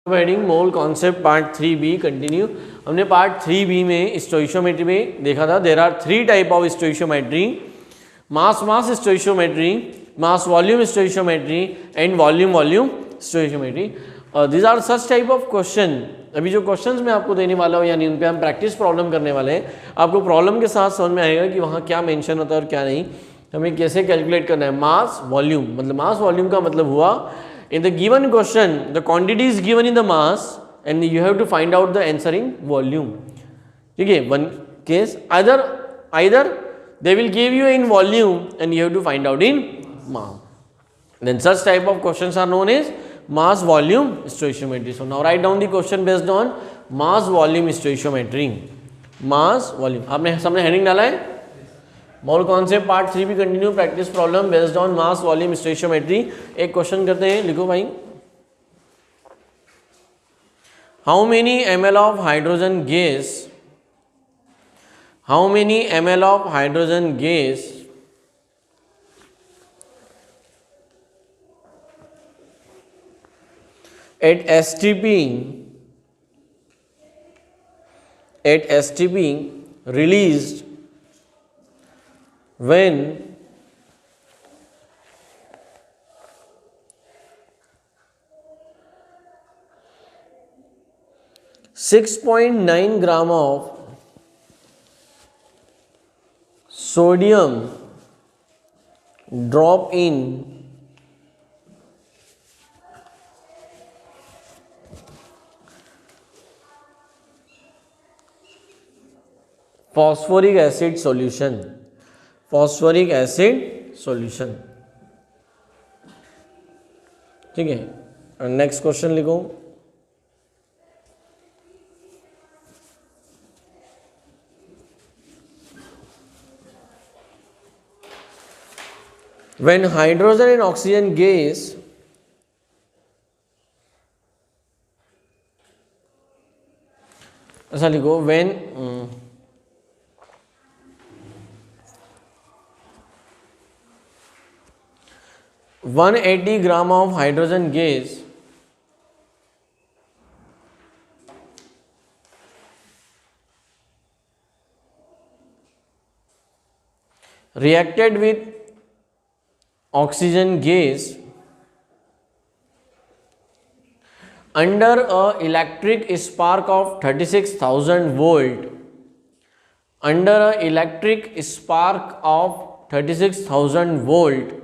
Heading mole concept part 3B continue. हमने part 3B में stoichiometry में देखा था there are 3 type of stoichiometry, mass stoichiometry, mass volume stoichiometry and volume stoichiometry. These are such type of question. अभी जो questions मैं आपको देने वाला हूँ यानी उन पे हम प्रैक्टिस प्रॉब्लम करने वाले हैं। आपको प्रॉब्लम के साथ समझ में आएगा कि वहाँ क्या मेंशन होता है और क्या नहीं, हमें कैसे कैलकुलेट करना है। मास वॉल्यूम मतलब मास वॉल्यूम का मतलब हुआ in the given question the quantity is given in the mass and you have to find out the answer in volume. ठीक है, one case either they will give you in volume and you have to find out in mass. Then such type of questions are known as mass volume stoichiometry. So now write down the question based on mass volume stoichiometry. mass volume आपने सामने heading डाला है mole concept part 3B continue practice problem based on mass volume stoichiometry. एक question करते हैं, लिखो भाई। How many ml of hydrogen gas, how many ml of hydrogen gas at STP released when 6.9 gram of sodium drop in phosphoric acid solution, phosphoric acid solution. ठीक है, next question लिखो। When hydrogen and oxygen gas ऐसा लिखो, when 180 gram of hydrogen gas reacted with oxygen gas under a electric spark of 36,000 volt, under a electric spark of 36,000 volt,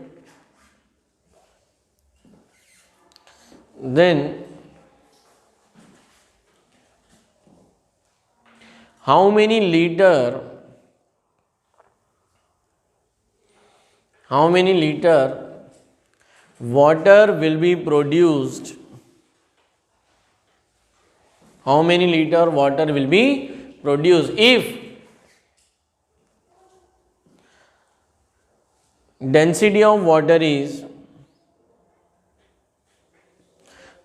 then how many liter water will be produced, how many liter water will be produced if density of water is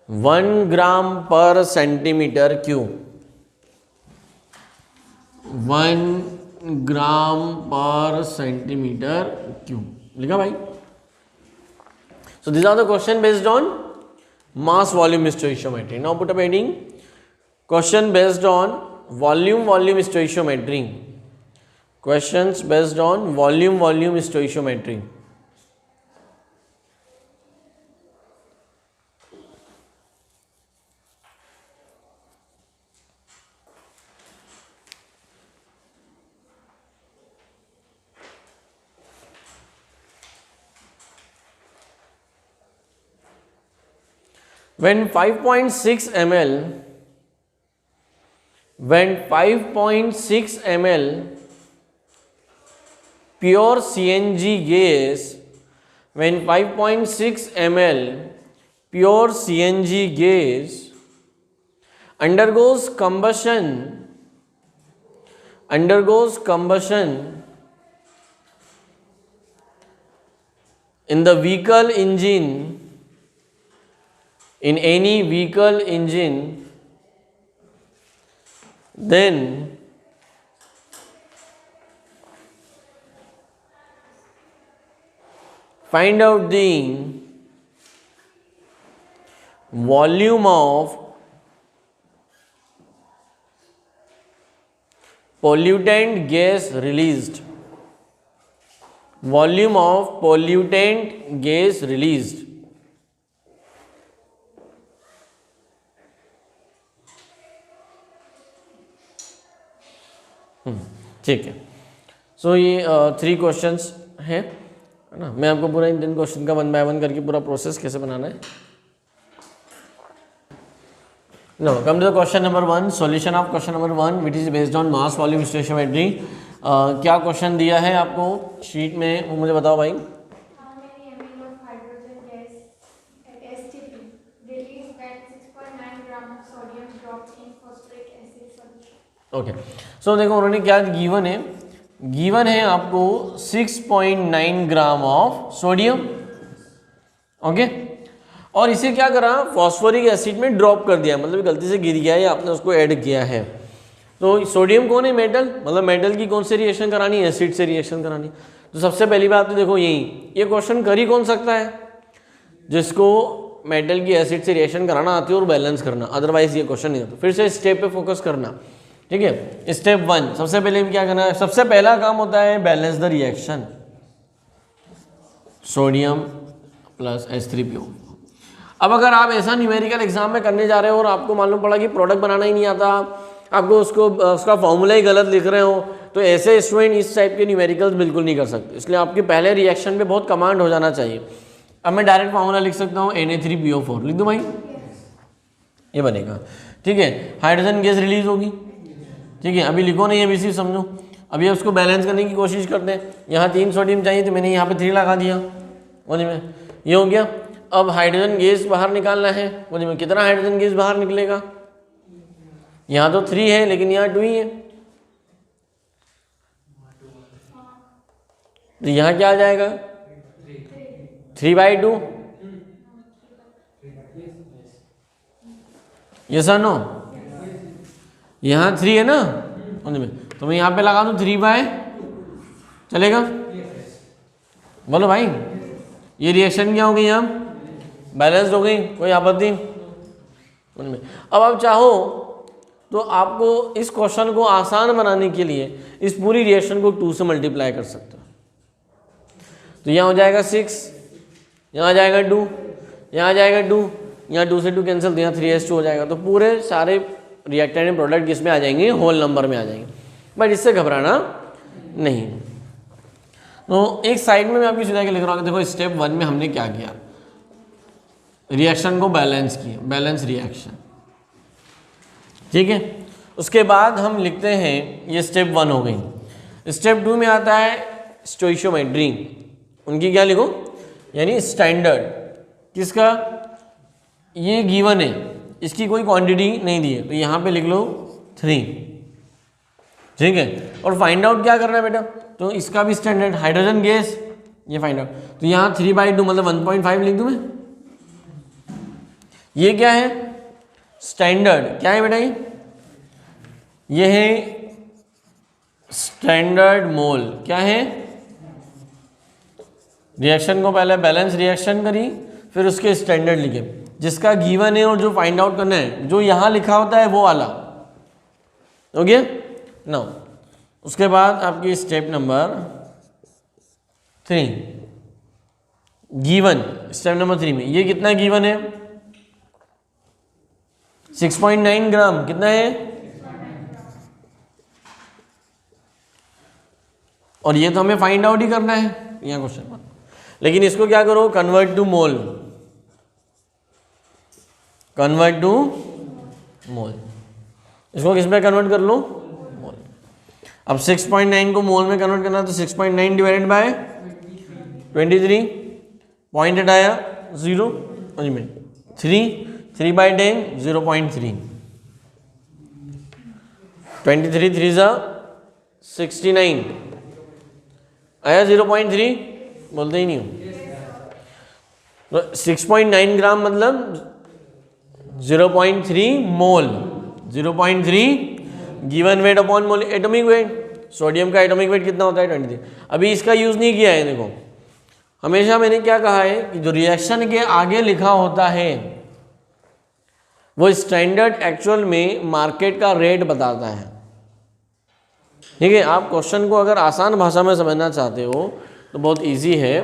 1 gram per centimeter cube, 1 gram per centimeter cube. लिखा भाई। So these are the question based on mass volume stoichiometry. Now put up heading question based on volume stoichiometry. Questions based on volume stoichiometry. When 5.6 ml pure CNG gas, when 5.6 ml pure CNG gas undergoes combustion in the vehicle engine, in any vehicle engine, then find out the volume of pollutant gas released, volume of pollutant gas released. ठीक है। सो ये 3 questions हैं, है ना। मैं आपको पूरा इन 3 question का 1 बाय 1 करके पूरा प्रोसेस कैसे बनाना है। No, come to the question number 1, solution of question number 1 which is based on mass volume stoichiometry. क्या क्वेश्चन दिया है आपको शीट में, वो मुझे बताओ भाई। ओके, सो देखो उन्होंने क्या गिवन है, गिवन है आपको 6.9 ग्राम ऑफ सोडियम। ओके, और इसे क्या करा, फॉस्फोरिक एसिड में ड्रॉप कर दिया, मतलब गलती से गिर गया है, आपने उसको ऐड किया है। तो सोडियम कौन है, मेटल, मतलब मेटल की कौन से रिएक्शन करानी है, एसिड से रिएक्शन करानी। तो सबसे पहली बात तो देखो यही, ये क्वेश्चन कर ही कौन सकता है, जिसको मेटल की एसिड से रिएक्शन कराना आती है और बैलेंस करना, अदरवाइज ये क्वेश्चन नहीं होता। फिर से स्टेप पे फोकस करना, ठीक है। स्टेप 1, सबसे पहले क्या करना है, सबसे पहला काम होता है balance the reaction, sodium plus H3PO। अब अगर आप ऐसा न्यूमेरिकल एग्जाम में करने जा रहे हो और आपको मालूम पड़ा कि प्रोडक्ट बनाना ही नहीं आता, आपको उसका फॉर्मूला ही गलत लिख रहे हो, तो ऐसे स्टूडेंट इस टाइप के न्यूमेरिकल्स बिल्कुल नहीं कर सकते। इसलिए आपके पहले रिएक्शन पे बहुत कमांड हो जाना चाहिए। अब मैं डायरेक्ट फॉर्मूला लिख सकता हूँ, Na3PO4 लिख दूँ भाई, ये बनेगा, ठीक है। हाइड्रोजन गैस रिलीज होगी, ठीक है। अभी लिखो नहीं, अभी सिर्फ समझो। अभी उसको बैलेंस करने की कोशिश करते हैं। यहाँ 3 सोडियम चाहिए, तो मैंने यहाँ पे 3 लगा दिया, बोझ में ये हो गया। अब हाइड्रोजन गैस बाहर निकालना है, बोझ में कितना हाइड्रोजन गैस बाहर निकलेगा, यहाँ तो 3 है लेकिन यहाँ 2 ही है, तो यहाँ क्या आ जाएगा 3/2, ये सर नो, यहाँ 3 है ना, तो मैं यहाँ पे लगा दूँ 3/, चलेगा, बोलो भाई। ये रिएक्शन क्या हो गई, यहाँ बैलेंस्ड हो गई, कोई आपत्ति। अब आप चाहो तो आपको इस क्वेश्चन को आसान बनाने के लिए इस पूरी रिएक्शन को 2 से मल्टीप्लाई कर सकते हो। तो यहाँ हो जाएगा 6, यहाँ आ जाएगा 2, यहाँ आ जाएगा 2, यहाँ 2 से 2 कैंसिल, तो यहाँ 3s2 हो जाएगा। तो पूरे सारे रिएक्टेंट प्रोडक्ट किस में आ जाएंगे, होल नंबर में आ जाएंगे। बट इससे घबराना नहीं। तो एक साइड में मैं आपकी सुविधा के लिख रहा हूँ, देखो स्टेप 1 में हमने क्या किया, रिएक्शन को बैलेंस किया, बैलेंस रिएक्शन, ठीक है। उसके बाद हम लिखते हैं, ये स्टेप 1 हो गई। स्टेप 2 में आता है स्टोइशियोमेट्री, उनकी क्या लिखो, यानी स्टैंडर्ड किसका, ये गिवन है, इसकी कोई क्वांटिटी नहीं दी है, तो यहाँ पे लिख लो 3, ठीक है। और फाइंड आउट क्या करना है बेटा, तो इसका भी स्टैंडर्ड हाइड्रोजन गैस, ये फाइंड आउट, तो यहाँ 3/2 मतलब 1.5 लिख दूँ मैं। ये क्या है, स्टैंडर्ड क्या है बेटा, ये है स्टैंडर्ड मोल, क्या है, रिएक्शन को पहले बैलेंस रिएक्शन करी, फिर उसके स्टैंडर्ड लिखे, जिसका गिवन है और जो फाइंड आउट करना है, जो यहाँ लिखा होता है वो वाला, ओके ना। उसके बाद आपकी step number 3, given, step number 3 में ये कितना गिवन है, 6.9 ग्राम, कितना है, और ये तो हमें फाइंड आउट ही करना है यहाँ क्वेश्चन। लेकिन इसको क्या करो, convert to mole, convert to mole, इसको किस में कन्वर्ट कर लो, मोल। अब 6.9 को मोल में कन्वर्ट करना, तो 6.9 डिवाइडेड बाय 23, पॉइंट हटाया 0, में 3/10 0.3, 23 3 जा 69 आया, 0.3 बोलते ही नहीं हो। 6.9 ग्राम मतलब 0.3 मोल, 0.3 given weight upon mole atomic weight. Sodium का एटॉमिक वेट कितना होता है 23। अभी इसका यूज नहीं किया है, देखो हमेशा मैंने क्या कहा है कि जो रिएक्शन के आगे लिखा होता है वो स्टैंडर्ड एक्चुअल में मार्केट का रेट बताता है। ठीक है। आप क्वेश्चन को अगर आसान भाषा में समझना चाहते हो तो बहुत इजी है।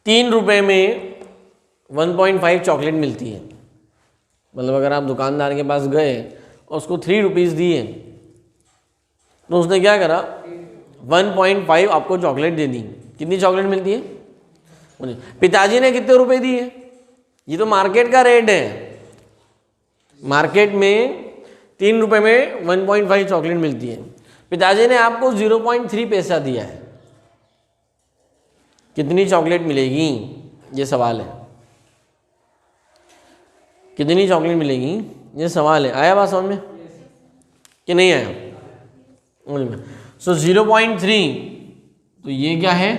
3 रुपये में 1.5 चॉकलेट मिलती है। मतलब अगर आप दुकानदार के पास गए और उसको 3 रुपीज़ दिए तो उसने क्या करा, 1.5 आपको चॉकलेट दे दी। कितनी चॉकलेट मिलती है? पिताजी ने कितने रुपए दिए? ये तो मार्केट का रेट है। मार्केट में 3 रुपये में 1.5 चॉकलेट मिलती है। पिताजी ने आपको 0.3 पैसा दिया है, कितनी चॉकलेट मिलेगी? ये सवाल है। कितनी चॉकलेट मिलेगी ये सवाल है। आया बात समझ में कि नहीं आया? सो 0.3 तो ये क्या है?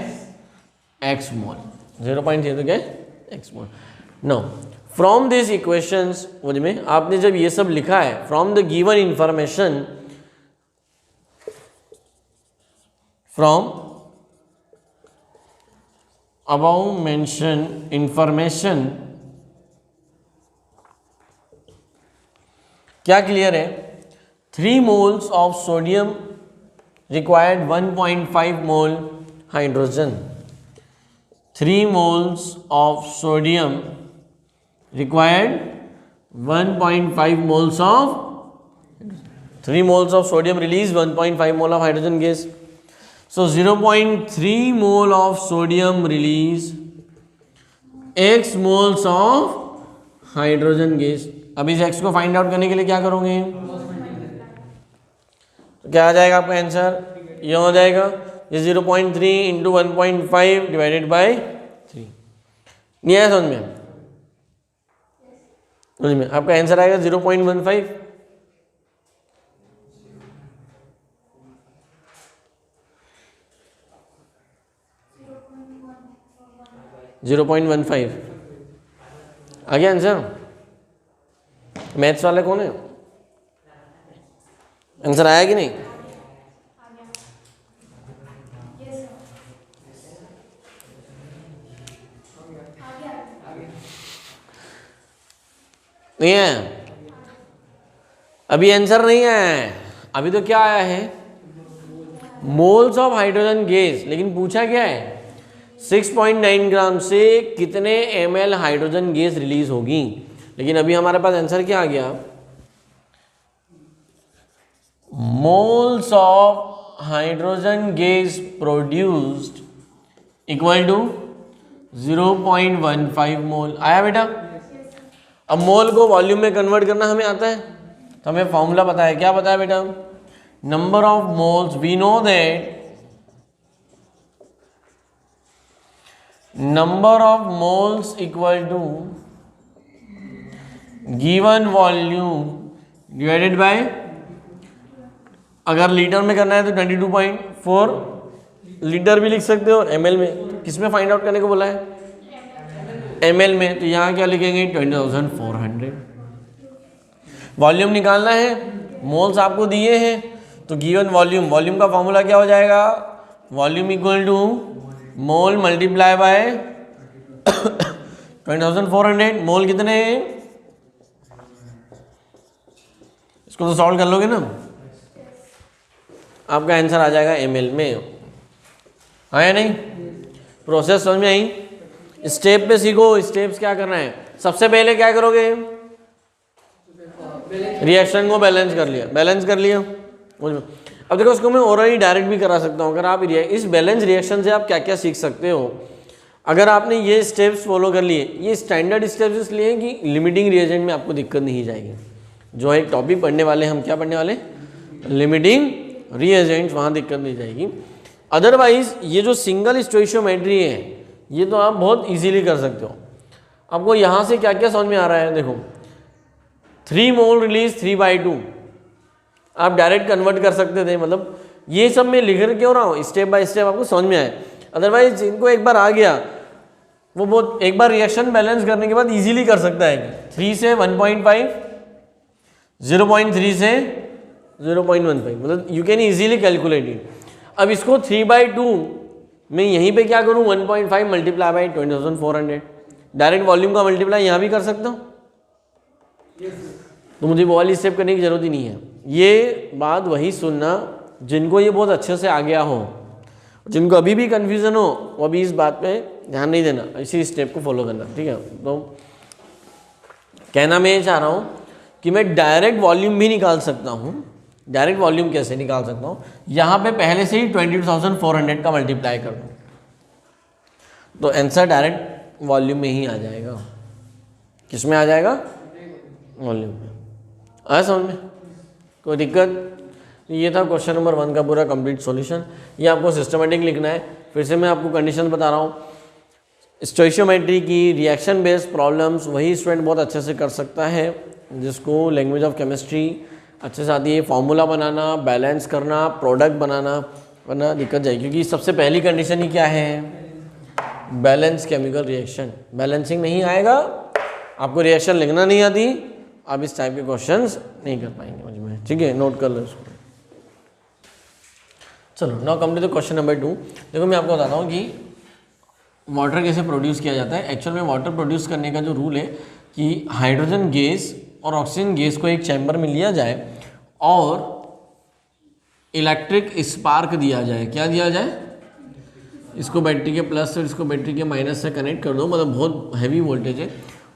एक्स मोल। 0.3 तो क्या है? X mole. No from this equations समझ में आपने जब ये सब लिखा है, from the given information, from above mention information, क्या क्लियर है? 3 moles of sodium required 1.5 mole hydrogen. 3 moles of sodium required 1.5 moles of 3 moles of sodium release 1.5 mole of hydrogen gas. So 0.3 mole of sodium release x moles of hydrogen gas. अब इस x को find out करने के लिए क्या करोगे? तो क्या आ जाएगा आपका आंसर? ये हो जाएगा ये 0.3 इंटू 1.5 डिवाइडेड बाई 3। नहीं आया समझ में? समझ में? आपका आंसर आएगा 0.15। आ गया आंसर? मैथ्स वाले कौन है? आंसर आया कि नहीं? नहीं है? अभी आंसर नहीं आया है। अभी तो क्या आया है? Moles of hydrogen gas. लेकिन पूछा क्या है? 6.9 ग्राम से कितने ml हाइड्रोजन गैस रिलीज होगी। लेकिन अभी हमारे पास आंसर क्या आ गया? Moles of hydrogen gas produced equal to 0.15 mole. आया बेटा? अब मोल को वॉल्यूम में कन्वर्ट करना हमें आता है, तो हमें फॉर्मूला पता है। क्या पता है बेटा? Number of moles, we know that number of moles equal to given volume divided by, अगर लीटर में करना है तो 22.4 लीटर भी लिख सकते हो, और ml में किस में फाइंड आउट करने को बोला है? ml में। तो यहाँ क्या लिखेंगे? 20,400। वॉल्यूम निकालना है, मोल्स आपको दिए हैं, तो गिवन वॉल्यूम, वॉल्यूम का फॉर्मूला क्या हो जाएगा? Volume equal to mole multiply by 20,400। Mole कितने हैं? इसको तो सॉल्व कर लोगे ना, आपका आंसर आ जाएगा ml में। आया नहीं? प्रोसेस समझ में आई? स्टेप पे सीखो। स्टेप्स क्या करना है? सबसे पहले क्या करोगे? रिएक्शन को बैलेंस कर लिया। बैलेंस कर लिया। अब देखो इसको मैं ओरली डायरेक्ट भी करा सकता हूँ। अगर आप इस बैलेंस रिएक्शन से आप क्या क्या सीख सकते हो, अगर आपने ये स्टेप्स फॉलो कर लिए, ये स्टैंडर्ड स्टेप्स इसलिए कि लिमिटिंग रिएजेंट में आपको दिक्कत नहीं जाएगी। जो एक टॉपिक पढ़ने वाले, हम क्या पढ़ने वाले? लिमिटिंग रिएजेंट्स, वहाँ दिक्कत नहीं जाएगी। अदरवाइज ये जो सिंगल स्टोइशियोमेट्री है ये तो आप बहुत इजीली कर सकते हो। आपको यहाँ से क्या क्या समझ में आ रहा है? देखो 3 मोल रिलीज 3/2 आप डायरेक्ट कन्वर्ट कर सकते थे। मतलब ये सब मैं लिख क्यों रहा हूँ? स्टेप बाय स्टेप आपको समझ में आए। अदरवाइज इनको एक बार आ गया वो बहुत, एक बार रिएक्शन बैलेंस करने के बाद इजीली कर सकता है। 3 से 1.5, 0.3 से 0.15, मतलब you can easily calculate it. अब इसको 3/2 मैं यहीं पे क्या करूँ? 1.5 मल्टीप्लाई बाई 20,400। डायरेक्ट वॉल्यूम का मल्टीप्लाई यहाँ भी कर सकता हूँ। तो मुझे वो वाली स्टेप करने की ज़रूरत ही नहीं है। ये बात वही सुनना जिनको ये बहुत अच्छे से आ गया हो, जिनको अभी भी कन्फ्यूज़न हो वो अभी इस बात पे ध्यान नहीं देना, इसी स्टेप को फॉलो करना, ठीक है। तो कहना मैं ये चाह रहा हूँ कि मैं डायरेक्ट वॉल्यूम भी निकाल सकता हूँ। डायरेक्ट वॉल्यूम कैसे निकाल सकता हूँ, यहाँ पे पहले से ही 22,400 का मल्टीप्लाई कर दूँ तो आंसर डायरेक्ट वॉल्यूम में ही आ जाएगा। किस में आ जाएगा? वॉल्यूम में। आया समझ में? कोई दिक्कत? ये था क्वेश्चन नंबर 1 का पूरा कंप्लीट सॉल्यूशन। ये आपको सिस्टमेटिक लिखना है। फिर से मैं आपको कंडीशन बता रहा हूँ, स्टोइशियोमेट्री की रिएक्शन बेस्ड प्रॉब्लम्स वही स्टूडेंट बहुत अच्छे से कर सकता है जिसको लैंग्वेज ऑफ केमिस्ट्री अच्छे से आती है। फॉर्मूला बनाना, बैलेंस करना, प्रोडक्ट बनाना, वरना दिक्कत जाएगी। क्योंकि सबसे पहली कंडीशन ही क्या है? Balance chemical reaction. बैलेंसिंग नहीं आएगा, आपको रिएक्शन लिखना नहीं आती, आप इस टाइप के क्वेश्चंस नहीं कर पाएंगे मुझ में, ठीक है। नोट कर लो इसको। चलो now come to the question number 2। देखो मैं आपको बताता हूँ कि वाटर कैसे प्रोड्यूस किया जाता है। एक्चुअल में वाटर प्रोड्यूस करने का जो रूल है कि हाइड्रोजन गैस और ऑक्सीजन गैस को एक चैम्बर में लिया जाए और इलेक्ट्रिक स्पार्क दिया जाए। क्या दिया जाए? इसको बैटरी के प्लस से इसको बैटरी के माइनस से कनेक्ट कर दो, मतलब बहुत हैवी वोल्टेज है,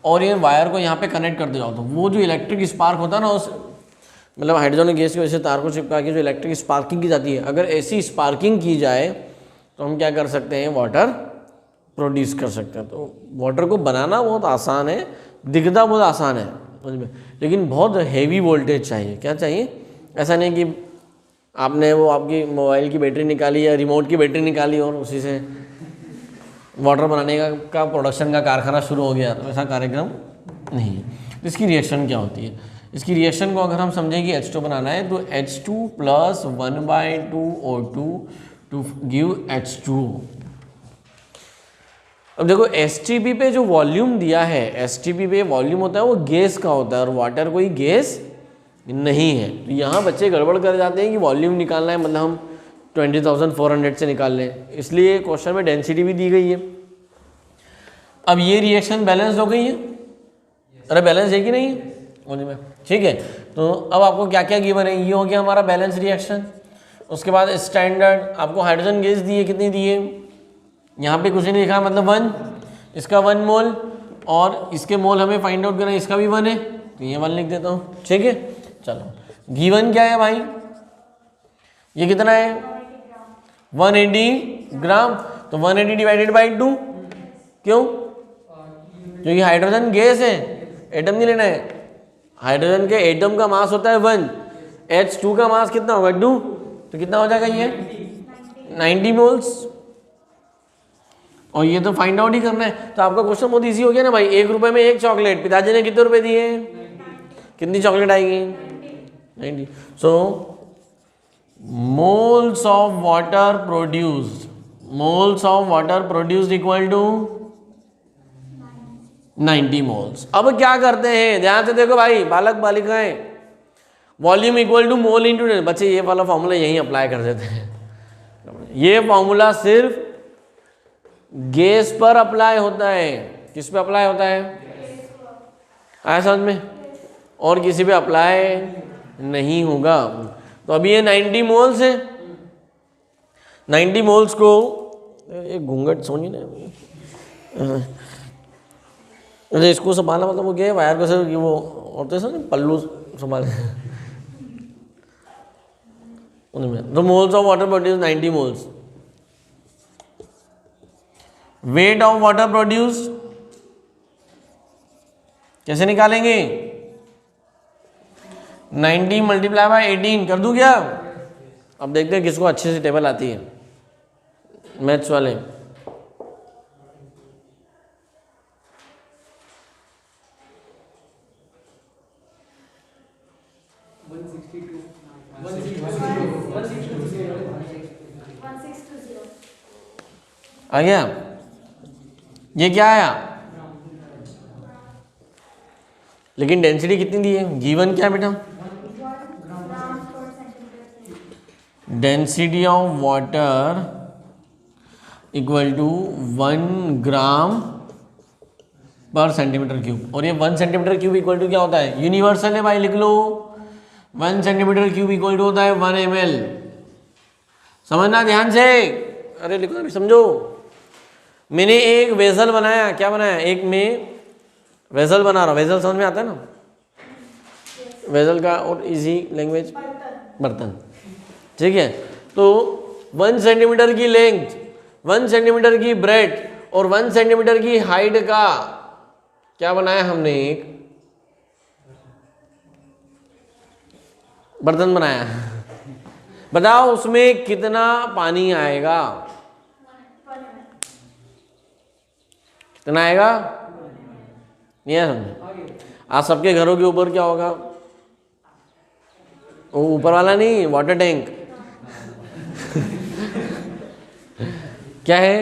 और ये वायर को यहाँ पे कनेक्ट करते जाओ। तो वो जो इलेक्ट्रिक स्पार्क होता है ना, उस मतलब हाइड्रोजन गैस की वजह से तार को चिपका के जो इलेक्ट्रिक स्पार्किंग की जाती है, अगर ऐसी स्पार्किंग की जाए तो हम क्या कर सकते हैं? वाटर प्रोड्यूस कर सकते हैं। तो वाटर को बनाना बहुत आसान है, दिखना बहुत आसान है समझ में, लेकिन बहुत हैवी वोल्टेज चाहिए। क्या चाहिए? ऐसा नहीं कि आपने वो आपकी मोबाइल की बैटरी निकाली या रिमोट की बैटरी निकाली और उसी से वाटर बनाने का प्रोडक्शन का कारखाना शुरू हो गया, तो ऐसा कार्यक्रम नहीं है। तो इसकी रिएक्शन क्या होती है? इसकी रिएक्शन को अगर हम समझें कि H2 बनाना है तो H2 + 1/2 O2 to give H2O। अब देखो STP पे जो वॉल्यूम दिया है, STP पे वॉल्यूम होता है वो गैस का होता है और वाटर कोई गैस नहीं है। तो यहाँ बच्चे गड़बड़ कर जाते हैं कि वॉल्यूम निकालना है मतलब हम 20,400 से निकाल लें, इसलिए क्वेश्चन में डेंसिटी भी दी गई है। अब ये रिएक्शन बैलेंस हो गई है, अरे बैलेंस है कि नहीं है? ठीक है। तो अब आपको क्या क्या गिवन है? ये हो गया हमारा बैलेंस रिएक्शन। उसके बाद स्टैंडर्ड आपको हाइड्रोजन गैस दी है, कितनी दी है? यहाँ पे कुछ नहीं लिखा, मतलब 1, इसका 1 मोल, और इसके मोल हमें फाइंड आउट करना है, इसका भी 1 है तो ये 1 लिख देता हूँ, ठीक है। चलो गिवन क्या है भाई? ये कितना है? 180 ग्राम। तो 180 डिवाइडेड बाई 2, क्यों? क्योंकि हाइड्रोजन गैस है, एटम नहीं लेना है। हाइड्रोजन के एटम का मास होता है 1, H2 का मास कितना होगा? 2, तो कितना हो जाएगा ये? 90 मोल्स। और ये तो फाइंड आउट ही करना है। तो आपका क्वेश्चन बहुत इजी हो गया ना भाई। 1 रुपए में 1 चॉकलेट, पिताजी ने कितने रुपए दिए? कितनी चॉकलेट आएगी? 90। So moles of water produced, moles of water produced equal to 90 moles. अब क्या करते हैं, ध्यान से देखो भाई बालक बालिकाएं, volume equal to mole into, बच्चे ये वाला फॉर्मूला यहीं अप्लाई कर देते हैं। ये फॉर्मूला सिर्फ गैस पर अप्लाई होता है। किस पे अप्लाई होता है? आया समझ में? और किसी पे अप्लाई नहीं होगा। तो अभी ये 90 मोल्स है, 90 मोल्स को एक घूंघट सोनी ना, इसको संभालना मतलब वो क्या है? वायर को सिर्फ वो होते हैं पल्लू संभाले। तो moles of water produce 90 moles. Weight of water produce कैसे निकालेंगे? 90 मल्टीप्लाई बाय 18 कर दूं क्या? अब देखते हैं किसको अच्छे से टेबल आती है, मैथ्स वाले। आ गया? ये क्या आया? लेकिन डेंसिटी कितनी दी है? गिवन क्या है बेटा? Density of water equal to 1 gram per centimetre cube. और ये 1 सेंटीमीटर क्यूब इक्वल टू क्या होता है, यूनिवर्सल है भाई, लिख लो 1 सेंटीमीटर क्यूब इक्वल टू होता है 1 ml। समझना ध्यान से, अरे लिखो अभी समझो। मैंने एक वेसल बनाया, क्या बनाया, एक में वेसल बना रहा हूँ, वेसल समझ में आता है ना, वेसल का और इजी लैंग्वेज बर्तन, ठीक है। तो 1 सेंटीमीटर की लेंथ, 1 सेंटीमीटर की ब्रेड और 1 सेंटीमीटर की हाइट का क्या बनाया हमने, एक बर्तन बनाया। बताओ उसमें कितना पानी आएगा, कितना आएगा, नहीं है समझे। आज सबके घरों के ऊपर क्या होगा, वो ऊपर वाला नहीं, वाटर टैंक क्या है,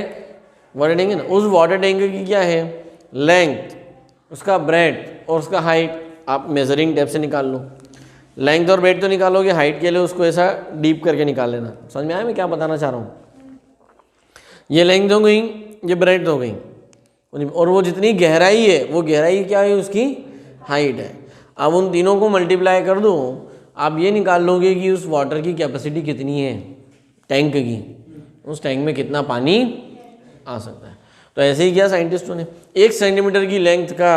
वाटर टैंक है ना। उस वाटर टैंक की क्या है लेंथ, उसका ब्रेड और उसका हाइट आप मेजरिंग टेप से निकाल लो। लेंथ और ब्रेड तो निकालोगे, हाइट के लिए उसको ऐसा डीप करके निकाल लेना। समझ में आया मैं क्या बताना चाह रहा हूँ। ये लेंथ हो गई, ये ब्रेड हो गई, और वो जितनी गहराई है वो गहराई क्या है, उसकी हाइट है। अब उन तीनों को मल्टीप्लाई कर दो, आप ये निकाल लोगे कि उस वाटर की कैपेसिटी कितनी है, टैंक की, उस टैंक में कितना पानी आ सकता है। तो ऐसे ही किया साइंटिस्टों ने, 1 सेंटीमीटर की लेंथ का,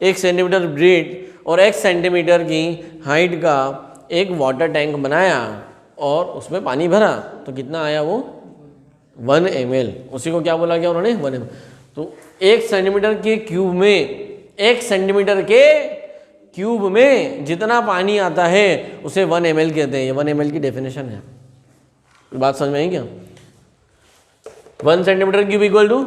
1 सेंटीमीटर ब्रेड और 1 सेंटीमीटर की हाइट का एक वाटर टैंक बनाया और उसमें पानी भरा, तो कितना आया वो 1 ml। उसी को क्या बोला गया उन्होंने, 1 ml। तो 1 सेंटीमीटर के क्यूब में, 1 सेंटीमीटर के क्यूब में जितना पानी आता है उसे 1 ml कहते हैं। ये 1 ml की डेफिनेशन है। बात समझ में आई क्या, 1 सेंटीमीटर क्यूब इक्वल टू,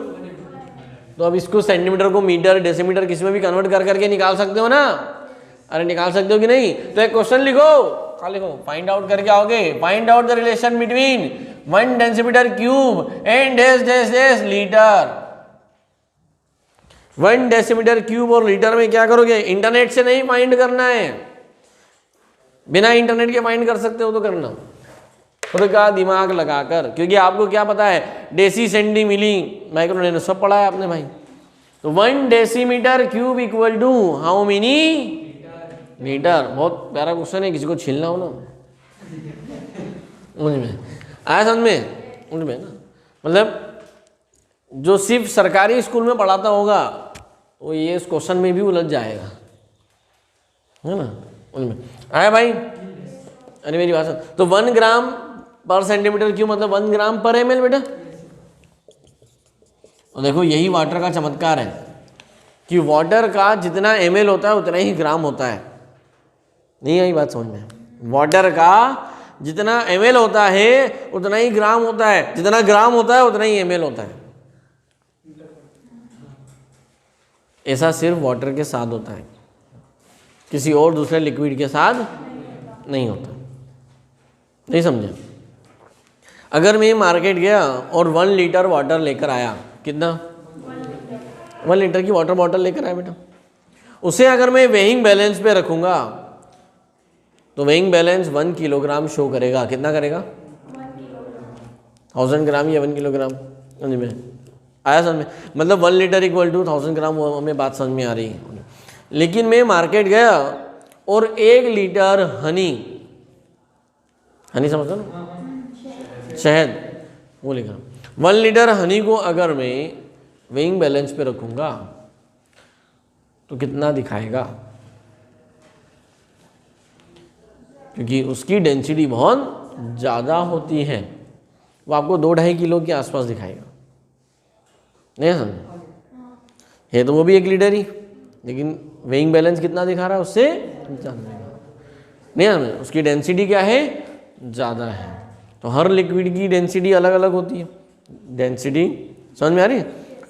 तो अब इसको सेंटीमीटर को मीटर, डेसीमीटर किसी में भी कन्वर्ट कर करके निकाल सकते हो ना, अरे निकाल सकते हो कि नहीं। तो एक क्वेश्चन लिखो, क्या लिखो, फाइंड आउट करके आओगे, find out the relation between 1 decimetre cube and डेस लीटर। 1 डेसीमीटर क्यूब और लीटर में क्या करोगे, इंटरनेट से नहीं फाइंड करना है, बिना इंटरनेट के फाइंड कर सकते हो तो करना खुद का दिमाग लगाकर, क्योंकि आपको क्या पता है, deci, centi, milli, micro, nano सब पढ़ा है आपने भाई। तो 1 decimetre cube equal to how many litre. बहुत प्यारा क्वेश्चन है, किसी को छीलना हो ना, समझ में आया, समझ में ना, मतलब जो सिर्फ सरकारी स्कूल में पढ़ाता होगा वो ये इस क्वेश्चन में भी उलझ जाएगा, है ना, उनमें आया भाई। अरे मेरी बात सुन, तो 1 ग्राम पर सेंटीमीटर क्यूब मतलब 1 ग्राम पर ml बेटा। और देखो यही वाटर का चमत्कार है कि वाटर का जितना ml होता है उतना ही ग्राम होता है। नहीं आई बात समझ में, वाटर का जितना ml होता है उतना ही ग्राम होता है, जितना ग्राम होता है उतना ही ml होता है। ऐसा सिर्फ वाटर के साथ होता है, किसी और दूसरे लिक्विड के साथ नहीं होता। नहीं समझे। अगर मैं मार्केट गया और 1 लीटर वाटर लेकर आया, कितना, 1 लीटर की वाटर बॉटल लेकर आया बेटा, उसे अगर मैं वेइंग बैलेंस पे रखूंगा तो वेइंग बैलेंस 1 किलोग्राम शो करेगा। कितना करेगा, 1000 ग्राम या 1 किलोग्राम। समझ में आया, समझ में, मतलब 1 लीटर इक्वल टू 1000 ग्राम, वो हमें बात समझ में आ रही है। लेकिन मैं मार्केट गया और 1 लीटर हनी समझता ना, शहद, वो लिखा, 1 लीटर हनी को अगर मैं वेइंग बैलेंस पे रखूंगा तो कितना दिखाएगा, क्योंकि उसकी डेंसिटी बहुत ज़्यादा होती है, वो आपको 2-2.5 किलो के आसपास दिखाएगा। नहीं समझे, है तो वो भी 1 लीटर ही, लेकिन वेइंग बैलेंस कितना दिखा रहा है, उससे ज़्यादा नहीं समझे, उसकी डेंसिटी क्या है, ज़्यादा है। तो हर लिक्विड की डेंसिटी अलग अलग होती है। डेंसिटी समझ में आ रही है,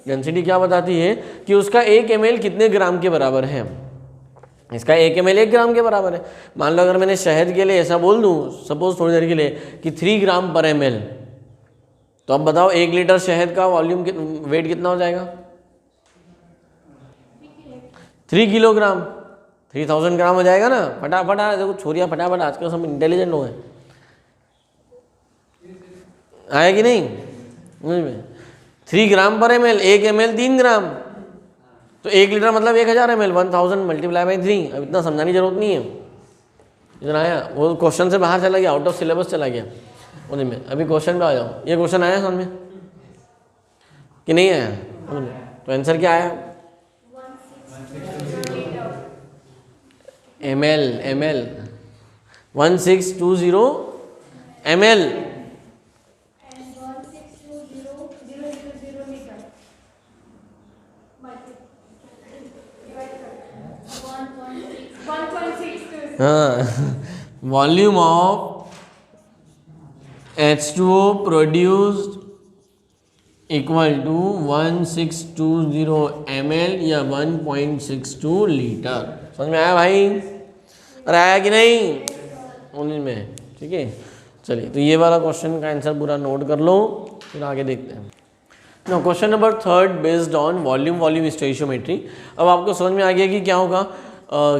डेंसिटी क्या बताती है कि उसका 1 ml कितने ग्राम के बराबर है। इसका 1 ml 1 ग्राम के बराबर है। मान लो अगर मैंने शहद के लिए ऐसा बोल दूं, सपोज थोड़ी देर के लिए, कि 3 ग्राम पर ml, तो अब बताओ 1 लीटर शहद का वॉल्यूम वेट कितना हो जाएगा, 3 किलोग्राम, 3000 ग्राम हो जाएगा ना। फटाफट देखो छोरिया, फटाफट, आजकल सब इंटेलिजेंट लोग हैं, आया कि नहीं, 3 ग्राम पर ml, 1 ml 3 ग्राम, तो 1 लीटर मतलब 1000 ml, 1000 मल्टीप्लाई बाई 3। अब इतना समझाने की जरूरत नहीं है, इतना आया, वो क्वेश्चन से बाहर चला गया, आउट ऑफ सिलेबस चला गया उन्हीं में। अभी क्वेश्चन पे आ जाओ, ये क्वेश्चन आया समझ में कि नहीं आया? तो आंसर क्या आया? ml, 1620 ml। हाँ, volume of H2O produced equal to 1620 ml या 1.62 लीटर। समझ में आया भाई? अरे आया कि नहीं? उन्हीं में, ठीक है। चलिए, तो ये वाला क्वेश्चन का आंसर पूरा नोट कर लो, फिर आगे देखते हैं। No, question number 3 based on volume stoichiometry. अब आपको समझ में आ गया कि क्या होगा,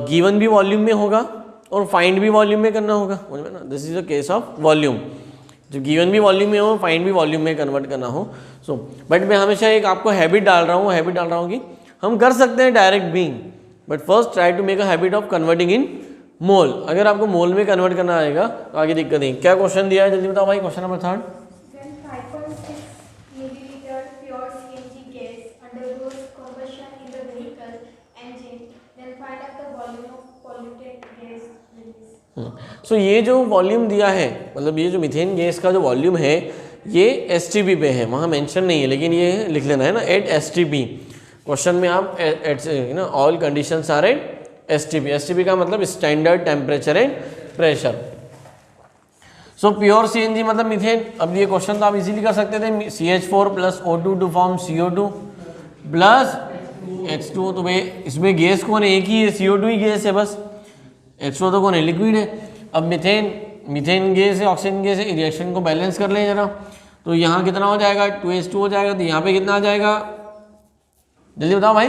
गिवन भी वॉल्यूम में होगा और फाइंड भी वॉल्यूम में करना होगा, समझ में ना। This is a case of volume, जो गिवन भी वॉल्यूम में हो, फाइंड भी वॉल्यूम में कन्वर्ट करना हो। सो बट मैं हमेशा एक आपको हैबिट डाल रहा हूँ कि हम कर सकते हैं डायरेक्ट भी, but first try to make a habit of converting in mole. अगर आपको मोल में कन्वर्ट करना आएगा तो आगे दिक्कत नहीं। क्या क्वेश्चन दिया है जल्दी बताओ भाई, क्वेश्चन नंबर 3। सो ये जो वॉल्यूम दिया है, मतलब ये जो मीथेन गैस का जो वॉल्यूम है ये एसटीपी पे है, वहाँ मेंशन नहीं है, लेकिन ये लिख लेना है ना, एट एसटीपी। क्वेश्चन में आप ना all conditions are at STP. STP का मतलब standard temperature and pressure. So pure CNG मतलब मीथेन। अब ये क्वेश्चन तो आप इजीली कर सकते थे, CH4 plus O2 to form CO2 plus H2O। तो भाई इसमें गैस कौन है? एक ही है, CO2 ही गैस है बस, H2O तो कौन है? लिक्विड है। अब मीथेन गैस है, ऑक्सीजन गैस है, रिएक्शन को बैलेंस कर लें जरा। तो यहाँ कितना हो जाएगा? 2H2 हो जाएगा। तो यहाँ पे कितना आ जाएगा जल्दी बताओ भाई?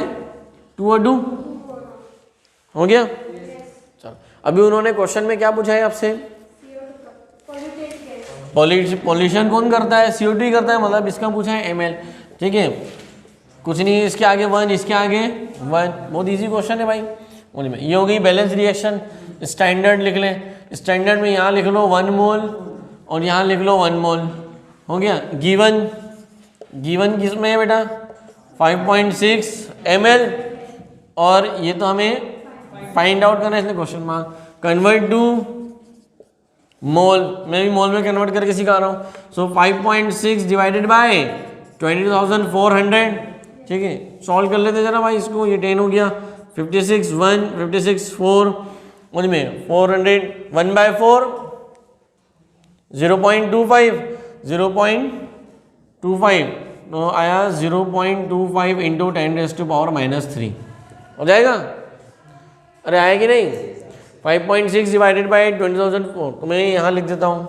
2O2 हो गया। चलो, अभी उन्होंने क्वेश्चन में क्या पूछा है आपसे? पॉल्यूशन कौन करता है? CO2 ही करता है, मतलब इसका पूछा है ml, ठीक है। कुछ नहीं, इसके आगे 1, इसके आगे 1। बहुत इजी क्वेश्चन है भाई। ये हो गई बैलेंस रिएक्शन। स्टैंडर्ड लिख लें, स्टैंडर्ड में यहाँ लिख लो 1 मोल और यहाँ लिख लो 1 मोल, हो गया। गिवन किस में है बेटा? 5.6 ml, और ये तो हमें फाइंड आउट करना है, इसलिए क्वेश्चन मार्क। कन्वर्ट टू मोल, मैं भी मोल में कन्वर्ट करके सिखा रहा हूँ। सो 5.6 डिवाइडेड बाय 22,400, ठीक है। सॉल्व कर लेते जरा भाई इसको, ये 10 हो गया। 56 1, 56 4, उनमें 400 1/4 0.25 तो आया 0.25 इंटू 10⁻³ हो जाएगा। अरे आया कि नहीं? 5.6 डिवाइडेड बाई 20,004, तो मैं यहाँ लिख देता हूँ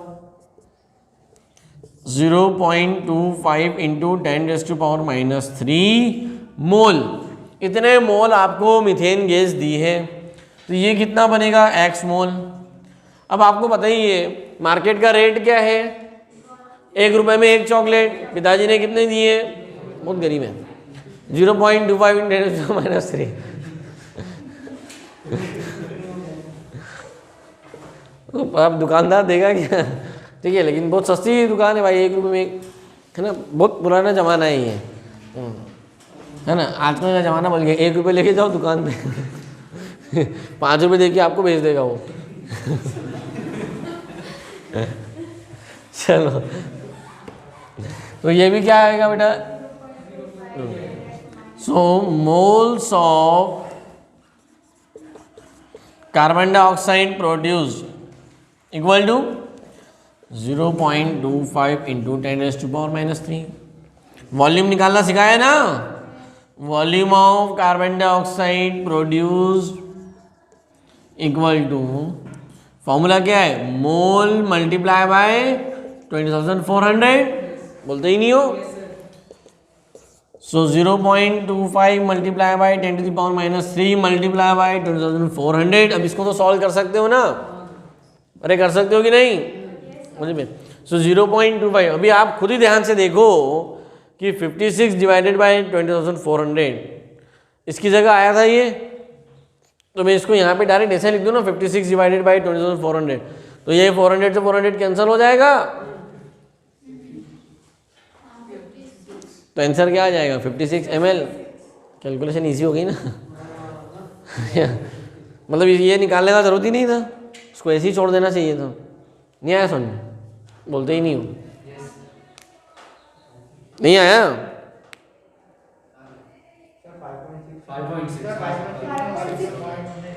0.25 इंटू 10⁻³ मोल। इतने मोल आपको मीथेन गैस दी है, तो ये कितना बनेगा? x मोल। अब आपको बताइए मार्केट का रेट क्या है? 1 रुपये में 1 चॉकलेट। पिताजी ने कितने दिए? बहुत गरीब है, 0.25 इंटू 10⁻³ अब दुकानदार देगा क्या? ठीक है, लेकिन बहुत सस्ती दुकान है भाई, 1 रुपये में 1, है ना। बहुत पुराना ज़माना है ये, है ना। आजकल का ज़माना बोल गया 1 रुपये लेके जाओ दुकान पे 5 रुपये दे के आपको भेज देगा वो चलो, तो ये भी क्या आएगा बेटा? So moles of carbon dioxide produced equal to 0.25 into 10⁻³ volume निकालना सिखाया ना। Volume of carbon dioxide produced equal to, formula क्या है? मोल मल्टीप्लाई बाय 20,400, बोलते ही नहीं हो। सो 0.25 मल्टीप्लाई बाय 10⁻³ मल्टीप्लाई बाय 20,400। अब इसको तो सॉल्व कर सकते हो ना? अरे कर सकते हो कि नहीं? मुझे सो 0.25, अभी आप खुद ही ध्यान से देखो कि 56 डिवाइडेड बाय 20,400 इसकी जगह आया था ये, तो मैं इसको यहाँ पे डायरेक्ट ऐसे लिख दूँ ना 56 डिवाइडेड बाई 20,400, तो ये 400 से 400 कैंसिल हो जाएगा, तो आंसर क्या आ जाएगा 56 ml। कैलकुलेशन इजी हो गई ना मतलब ये निकालने का जरूरत ही नहीं था, उसको ऐसे ही छोड़ देना चाहिए था। नहीं आया समझ, बोलते ही नहीं हो, नहीं आया।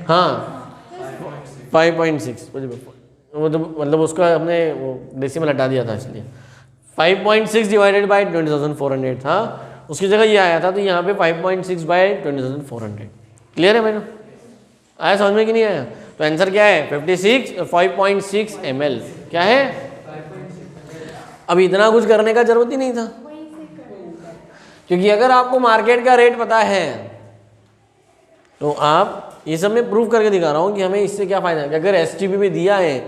हाँ 5.6, वो तो मतलब उसका हमने वो डेसिमल हटा दिया था इसलिए 5.6 डिवाइडेड बाई 20,400 था, उसकी जगह ये आया था, तो यहाँ पे 5.6 बाई 20,400। क्लियर है मैंने, आया समझ में कि नहीं आया? तो आंसर क्या है 56 और 5.6 ml क्या है। अब इतना कुछ करने का जरूरत ही नहीं था, क्योंकि अगर आपको मार्केट का रेट पता है तो आप, ये सब मैं प्रूव करके दिखा रहा हूँ कि हमें इससे क्या फ़ायदा है। कि अगर STP में दिया है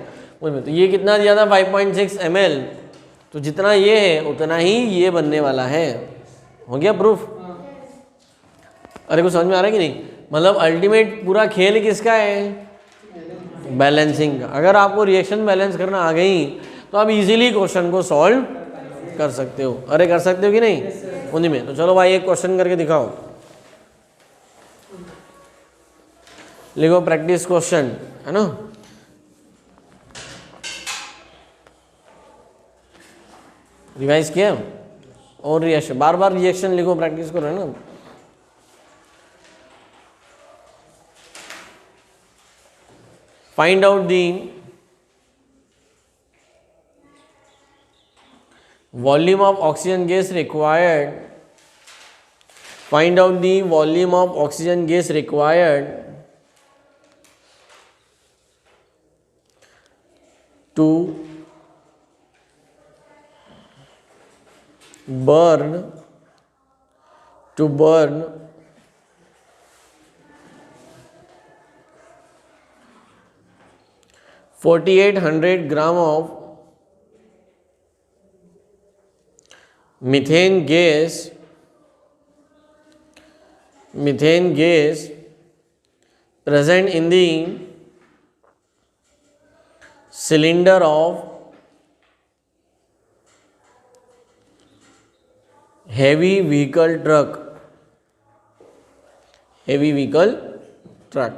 उसमें, तो ये कितना दिया था 5.6 ml, तो जितना ये है उतना ही ये बनने वाला है। हो गया प्रूफ? अरे कुछ समझ में आ रहा है कि नहीं? मतलब अल्टीमेट पूरा खेल किसका है? बैलेंसिंग का। अगर आपको रिएक्शन बैलेंस करना आ गई तो आप इजीली क्वेश्चन को सॉल्व कर सकते हो। अरे कर सकते हो कि नहीं उन्हीं में? तो चलो भाई एक क्वेश्चन करके दिखाओ, लिखो प्रैक्टिस क्वेश्चन, है ना। रिवाइज किया और रिएक्शन, बार बार रिएक्शन लिखो, प्रैक्टिस करो, है ना। Find out the volume of oxygen gas required, find out the volume of oxygen gas required to burn 4,800 gram of methane gas present in the cylinder of heavy vehicle truck, heavy vehicle truck।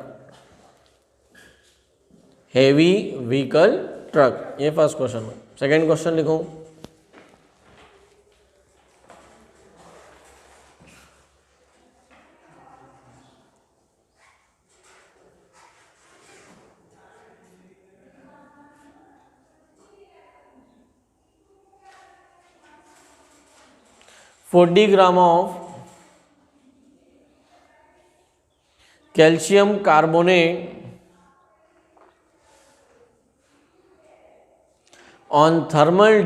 ये first question है। Second question लिखो, $40 gram of calcium carbonate on thermal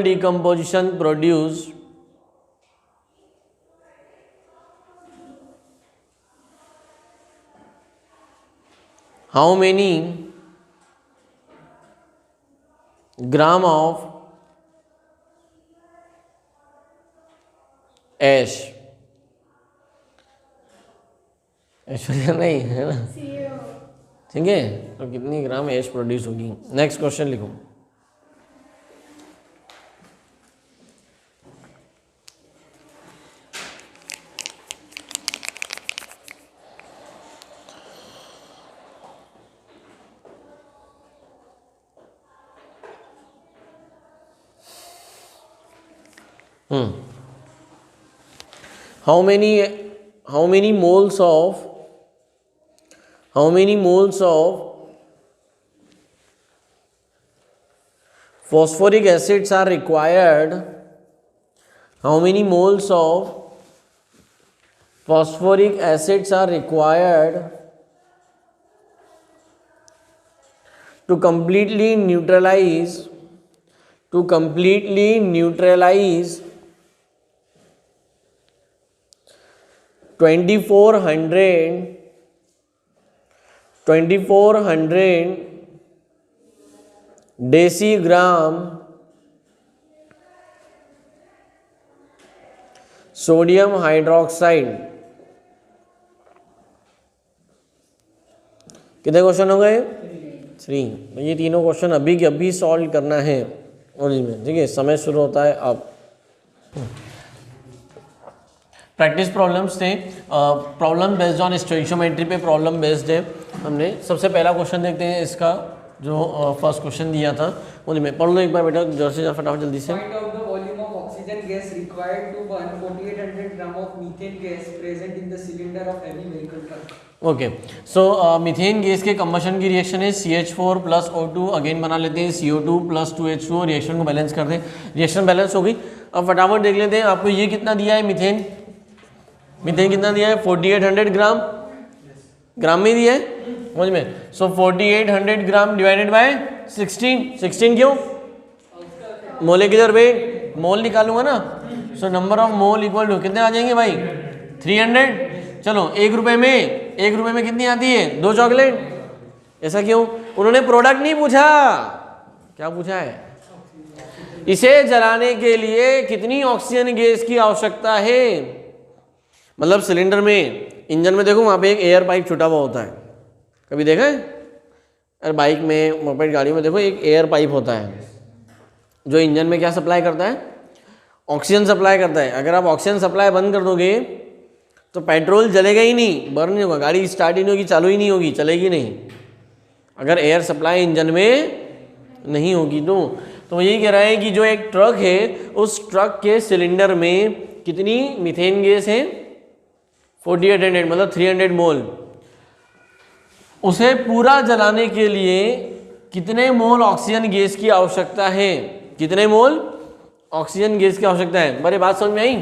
decomposition produce how many gram of ash, Aishwarya नहीं है ना, ठीक है। तो कितनी ग्राम एश प्रोड्यूस होगी। नेक्स्ट क्वेश्चन लिखो, how many moles of phosphoric acids are required, how many moles of phosphoric acids are required to completely neutralize 2400 decigram sodium hydroxide. कितने क्वेश्चन हो गए? 3। तो ये तीनों क्वेश्चन अभी के अभी सॉल्व करना है और इसमें ठीक है, समय शुरू होता है अब। प्रैक्टिस प्रॉब्लम्स थे, प्रॉब्लम बेस्ड ऑन स्टोइशियोमेट्री पे प्रॉब्लम बेस्ड है। हमने सबसे पहला क्वेश्चन देखते हैं इसका, जो फर्स्ट क्वेश्चन दिया था उन्हीं में पढ़ लो एक बार बेटा, जोर से फटाफट जल्दी से। Find out the volume of oxygen gas required to burn 4800 gram of methane gas present in the cylinder of heavy vehicle truck. Okay, so methane gas के कंबशन की रिएक्शन है CH4 प्लस O2, अगेन बना लेते हैं CO2 plus 2H2, reaction को balance कर दें। Reaction balance हो गई। अब फटाफट देख लेते हैं आपको ये कितना दिया है मीथेन। मीथेन कितना दिया है? 4800 ग्राम, ग्राम में दिया है समझ में। सो 4800 ग्राम डिवाइडेड बाय 16 क्यों? मोलेकुलर वेट, मोल निकालूंगा ना। So number of mole equal to कितने आ जाएंगे भाई? 300। चलो एक रुपए में कितनी आती है? 2 चॉकलेट। ऐसा क्यों? उन्होंने प्रोडक्ट नहीं पूछा, क्या पूछा है? इसे जलाने के लिए कितनी ऑक्सीजन गैस की आवश्यकता है। मतलब सिलेंडर में, इंजन में देखो वहाँ पे एक एयर पाइप छुटा हुआ होता है, कभी देखा है? अरे बाइक में, मोपेड गाड़ी में देखो एक एयर पाइप होता है जो इंजन में क्या सप्लाई करता है? ऑक्सीजन सप्लाई करता है। अगर आप ऑक्सीजन सप्लाई बंद कर दोगे तो पेट्रोल जलेगा ही नहीं, बर्न नहीं होगा, गाड़ी स्टार्ट ही नहीं होगी, चालू ही नहीं होगी, चलेगी नहीं अगर एयर सप्लाई इंजन में नहीं होगी। तो वो यही कह रहा है कि जो एक ट्रक है उस ट्रक के सिलेंडर में कितनी मीथेन गैस है? 4800, मतलब 300 मोल। उसे पूरा जलाने के लिए कितने मोल ऑक्सीजन गैस की आवश्यकता है? कितने मोल ऑक्सीजन गैस की आवश्यकता है? बड़ी बात समझ में आई?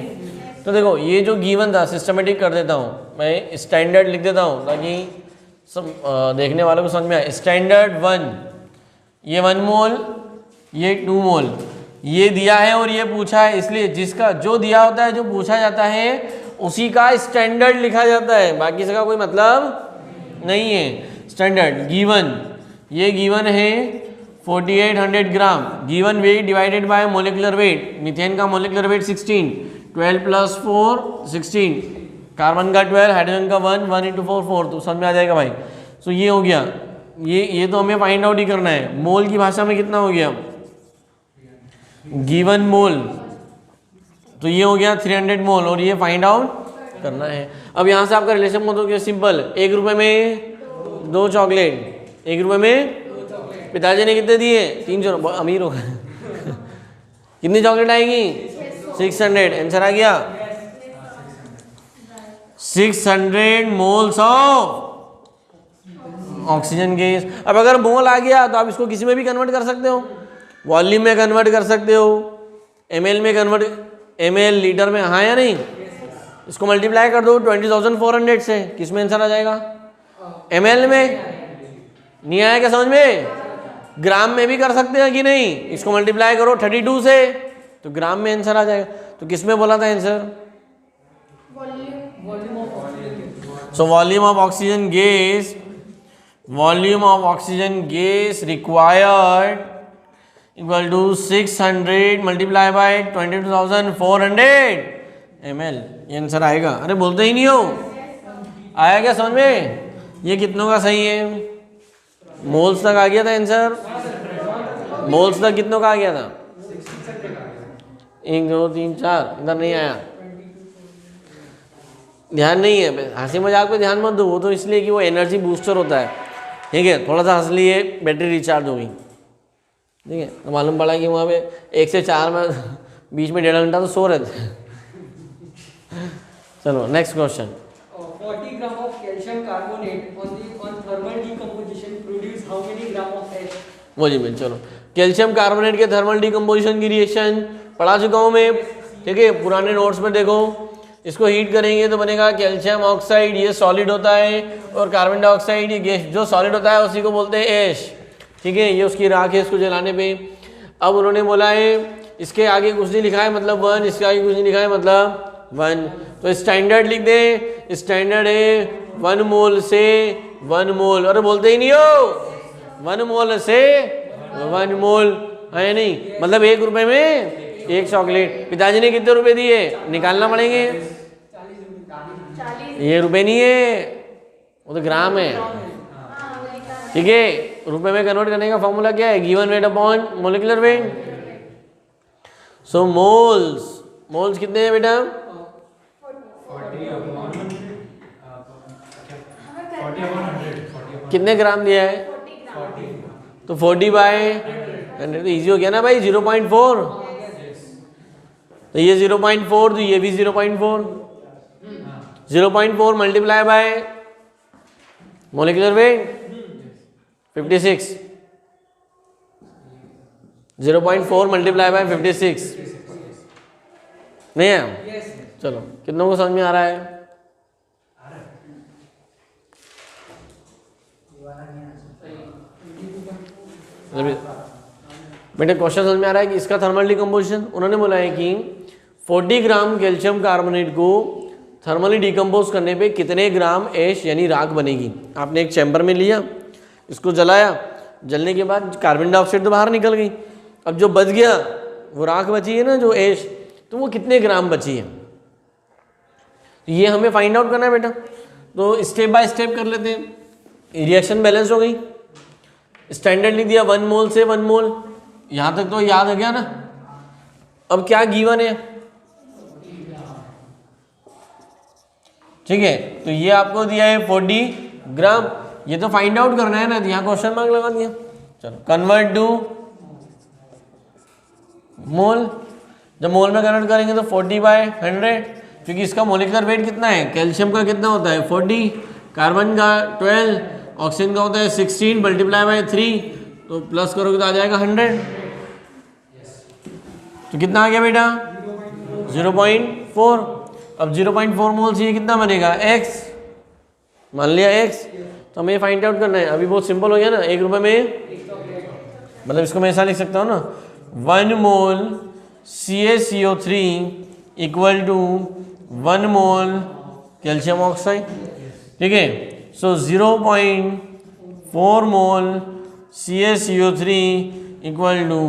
तो देखो ये जो गिवन था सिस्टमेटिक कर देता हूँ मैं, स्टैंडर्ड लिख देता हूँ ताकि सब देखने वालों को समझ में आए। स्टैंडर्ड 1, ये 1 मोल, ये 2 मोल, ये दिया है और ये पूछा है, इसलिए जिसका जो दिया होता है, जो पूछा जाता है उसी का स्टैंडर्ड लिखा जाता है, बाकी इसका कोई मतलब नहीं है। स्टैंडर्ड गिवन, ये गिवन है 4800 gram, given weight divided by molecular weight. Methane का मोलिकुलर वेट 16, 12 प्लस 4 16, कार्बन का 12, हाइड्रोजन का 1 इंटू 4 4, तो समझ में आ जाएगा भाई। सो ये हो गया, ये तो हमें फाइंड आउट ही करना है। मोल की भाषा में कितना हो गया? गिवन मोल, तो ये हो गया 300 मोल और ये फाइंड आउट करना है। अब यहाँ से आपका रिलेशन मत हो गया सिंपल, 1 रुपए में 2 चॉकलेट, 1 रुपए में पिताजी ने कितने दिए? 300, अमीर हो गए। कितनी चॉकलेट आएगी? 600। आंसर आ गया 600 मोल्स ऑफ ऑक्सीजन गैस। अब अगर मोल आ गया तो आप इसको किसी में भी कन्वर्ट कर सकते हो, वॉल्यूम में कन्वर्ट कर सकते हो, ml में कन्वर्ट, ml लीटर में, हाँ या नहीं? इसको मल्टीप्लाई कर दो 20,400 से, किस में आंसर आ जाएगा? ml में। नहीं आया क्या समझ में? ग्राम में भी कर सकते हैं कि नहीं? इसको मल्टीप्लाई करो 32 से तो ग्राम में आंसर आ जाएगा। तो किस में बोला था answer? So volume of oxygen gas, volume of oxygen gas required equal to 600 multiply by 22,400 ml, ये आंसर आएगा। अरे बोलते ही नहीं हो, आया क्या समझ में? ये कितनों का सही है? मोल्स तक आ गया था आंसर, मोल्स तक कितनों का आ गया था? 1 2 3 4, इधर नहीं आया, ध्यान नहीं है। हंसी मजाक पे ध्यान मत दो, वो तो इसलिए कि वो एनर्जी बूस्टर होता है, ठीक है? थोड़ा सा हंस लिए बैटरी रिचार्ज हो गई, ठीक है? तो मालूम पड़ा कि वहाँ पे 1 से 4 में बीच में 1.5 घंटा तो सो रहे थे। चलो next question. 40 gram of calcium carbonate on thermal decomposition produce how many gram of H? बोलिए मैं, चलो कैल्शियम कार्बोनेट के थर्मल डिकम्पोजिशन की रिएक्शन पढ़ा चुका हूँ मैं, ठीक है? पुराने नोट्स में देखो, इसको हीट करेंगे तो बनेगा कैल्शियम ऑक्साइड, ये सॉलिड होता है, और कार्बन डाइऑक्साइड ये गैस, जो सॉलिड होता है उसी को बोलते हैं ऐश, ठीक है? ये उसकी राख है इसको जलाने पे। अब उन्होंने बोला है इसके आगे कुछ नहीं लिखा है मतलब 1, इसके आगे कुछ नहीं लिखा है मतलब 1, तो स्टैंडर्ड लिख दें। स्टैंडर्ड है 1 मोल से 1 मोल, अरे बोलते ही नहीं हो, 1 मोल से 1 मोल है नहीं, मतलब 1 रुपए में एक चॉकलेट। पिताजी ने कितने रुपए दिए, निकालना पड़ेंगे। ये रुपए नहीं है, वो तो ग्राम है। ठीक है, रुपए में कन्वर्ट करने का फॉर्मूला क्या है, given weight upon molecular weight. So moles कितने हैं बेटा, 40 कितने ग्राम दिया है, 40 तो 40/100 तो इजी हो गया ना भाई, 0.4। तो ये 0.4 तो ये भी 0.4, 0.4 multiply by molecular wait 56, 0.4 multiply by 56 नहीं है। चलो कितनों को समझ में आ रहा है, बेटे क्वेश्चन समझ में आ रहा है कि इसका थर्मल डिकम्पोजिशन उन्होंने बोला है कि 40 ग्राम कैल्शियम कार्बोनेट को थर्मली डिकम्पोज करने पे कितने ग्राम ऐश यानी राख बनेगी। आपने एक चैम्बर में लिया, इसको जलाया, जलने के बाद कार्बन डाइऑक्साइड तो बाहर निकल गई, अब जो बच गया वो राख बची है ना, जो ऐश, तो वो कितने ग्राम बची है, तो ये हमें फाइंड आउट करना है बेटा। तो स्टेप बाय स्टेप कर लेते हैं। रिएक्शन बैलेंस हो गई, स्टैंडर्ड लिख दिया 1 मोल से 1 मोल, यहाँ तक तो याद हो गया ना। अब क्या गिवन है, ठीक है, तो ये आपको दिया है 40 ग्राम, ये तो फाइंड आउट करना है ना, यहाँ क्वेश्चन मार्क लगा दिया। चलो कन्वर्ट टू मोल, जब मोल में कन्वर्ट करेंगे तो 40/100, क्योंकि इसका मोलिकुलर वेट कितना है, कैल्शियम का कितना होता है 40, कार्बन का 12, ऑक्सीजन का होता है 16 मल्टीप्लाई बाय 3, तो प्लस करोगे तो आ जाएगा 100। तो कितना आ गया बेटा 0.4। अब 0.4 मोल से ये कितना बनेगा x, मान लिया x, तो हमें फाइंड आउट करना है। अभी बहुत सिंपल हो गया ना, 1 रुपये में, मतलब इसको मैं ऐसा लिख सकता हूँ ना, 1 mole CaCO3 equal to 1 mole calcium oxide. ठीक है, so 0.4 mole CaCO3 equal to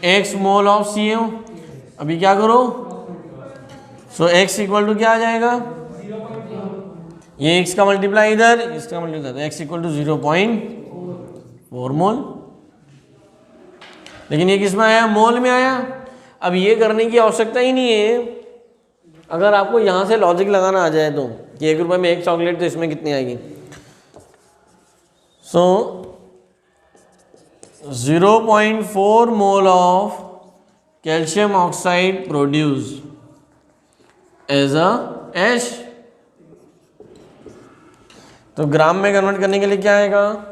x mole of CO। अभी क्या करो, सो x इक्वल टू क्या आ जाएगा, ये x का मल्टीप्लाई इधर, इसका मल्टीप्लाई, x इक्वल टू 0.4 मोल। लेकिन ये किस में आया, मोल में आया। अब ये करने की आवश्यकता ही नहीं है, अगर आपको यहाँ से लॉजिक लगाना आ जाए तो, कि 1 रुपये में 1 चॉकलेट, तो इसमें कितनी आएगी। So 0.4 mole of calcium oxide produce as a ash. तो ग्राम में कन्वर्ट करने के लिए क्या आएगा,